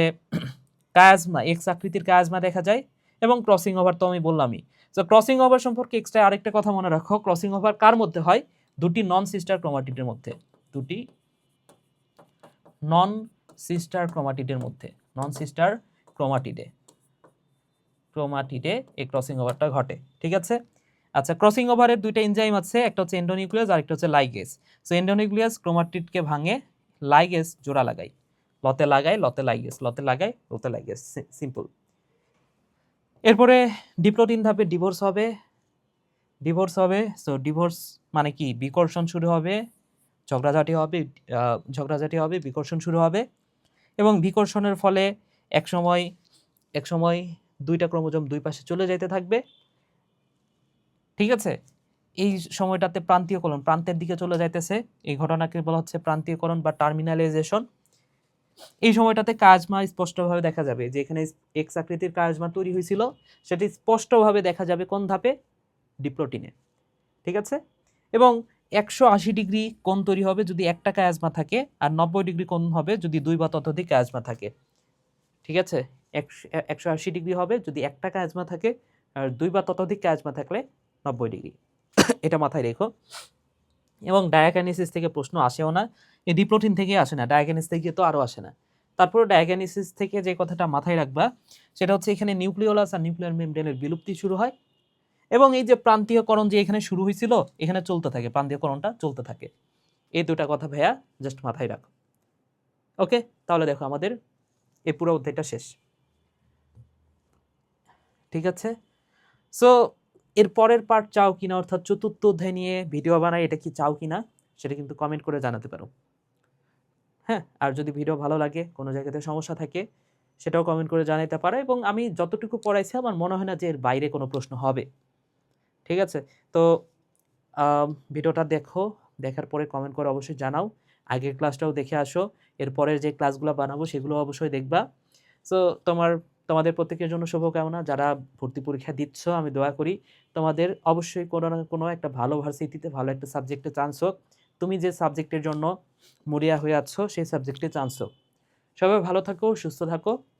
Speaker 1: কায়াজমা, এক্স আকৃতির কায়াজমা দেখা যায়, এবং ক্রসিং ওভার তো আমি বললামই। তো ক্রসিং ওভার সম্পর্কে এক্সট্রা আরেকটা কথা মনে রাখো। ক্রসিং ওভার কার মধ্যে হয়? দুটি নন সিস্টার ক্রোমাটিডের মধ্যে। দুটি নন সিস্টার ক্রোমাটিডের মধ্যে, নন সিস্টার ক্রোমাটিডে এই ক্রসিং ওভারটা ঘটে। ঠিক আছে? আচ্ছা, ক্রসিং ওভারের দুইটা এনজাইম আছে, একটা হচ্ছে এন্ডোনিউক্লিয়াস আর একটা হচ্ছে লাইগেজ। সো এন্ডোনিউক্লিয়াস ক্রোমাটিডকে ভাঙে, লাইগেজ জোড়া লাগায়, লতে লাগায়, লতে লাইগেজ, লতে লাগায়, লতে লাইগেজ, সিম্পল। এরপরে ডিপ্লোটিন ধাপে ডিভোর্স হবে। সো ডিভোর্স মানে কি? বিকর্ষণ শুরু হবে, ঝগড়াঝাটি হবে, বিকর্ষণ শুরু হবে, এবং বিকর্ষণের ফলে একসময় দুইটা ক্রোমোজোম দুই পাশে চলে যেতে থাকবে। ঠিক আছে? এই সময়টাতে প্রান্তীয়করণ, প্রান্তের দিকে চলে যাইতেছে, এই ঘটনাকে বলা হচ্ছে প্রান্তীয়করণ বা টার্মিনালাইজেশন। এই সময়টাতে কায়াজমা স্পষ্টভাবে দেখা যাবে, যে এখানে এক্স আকৃতির কায়াজমা তৈরি হয়েছিল, সেটি স্পষ্টভাবে দেখা যাবে কোন ধাপে? ডিপ্লোটিনে। ঠিক আছে? এবং 180 ডিগ্রি কোণ তৈরি হবে যদি একটা কায়াজমা থাকে, আর 90 ডিগ্রি কোণ হবে যদি দুই বা ততোধিক কায়াজমা থাকে। ঠিক আছে? 180 ডিগ্রি হবে যদি একটা কায়াজমা থাকে, আর দুই বা ততোধিক কায়াজমা থাকলে 90 ডিগ্রি। এটা মাথায় রেখো। এবং ডায়াকাইনেসিস থেকে প্রশ্ন আসেও না, এই ডিপ্লোটিন থেকে আসে না, ডায়াকাইনেসিস থেকে তো আরও আসে না। তারপর ডায়াকাইনেসিস থেকে যে কথাটা মাথায় রাখবা, সেটা হচ্ছে এখানে নিউক্লিওলাস আর নিউক্লিয়ার মেমব্রেনের বিলুপ্তি শুরু হয়, এবং এই যে প্রান্তীয়করণ যে এখানে শুরু হয়েছিল, এখানে চলতে থাকে, প্রান্তীয়করণটা চলতে থাকে। এই দুটা কথা ভাইয়া জাস্ট মাথায় রাখো। ওকে, তাহলে দেখো আমাদের এই পুরো অধ্যায়টা শেষ। ঠিক আছে? সো এর পরের পার্ট চাও কিনা, অর্থাৎ চতুর্থ অধ্যায় নিয়ে ভিডিও বানাই, এটা কি চাও কিনা সেটা কিন্তু কমেন্ট করে জানাতে পারো। হ্যাঁ, আর যদি ভিডিও ভালো লাগে, কোনো জায়গাতে সমস্যা থাকে, সেটাও কমেন্ট করে জানাতে পারো, এবং আমি যতটুকু পড়াইছি আমার মনে হয় না যে এর বাইরে কোনো প্রশ্ন হবে। ঠিক আছে? তো ভিডিওটা দেখো, দেখার পরে কমেন্ট করে অবশ্যই জানাও। আগের ক্লাসটাও দেখে আসো, এরপরের যে ক্লাসগুলো বানাবো সেগুলো অবশ্যই দেখবা। সো তোমাদের প্রত্যেকের জন্য শুভকামনা। যারা ভর্তি পরীক্ষা দিচ্ছ, আমি দোয়া করি তোমাদের অবশ্যই কোনো না কোনো একটা ভালো ভার্সিটিতে, ভালো একটা সাবজেক্টে চান্স হোক। তুমি যে সাবজেক্টের জন্য মরিয়া হয়ে আছো, সেই সাবজেক্টে চান্স হোক। সবাই ভালো থাকো, সুস্থ থাকো।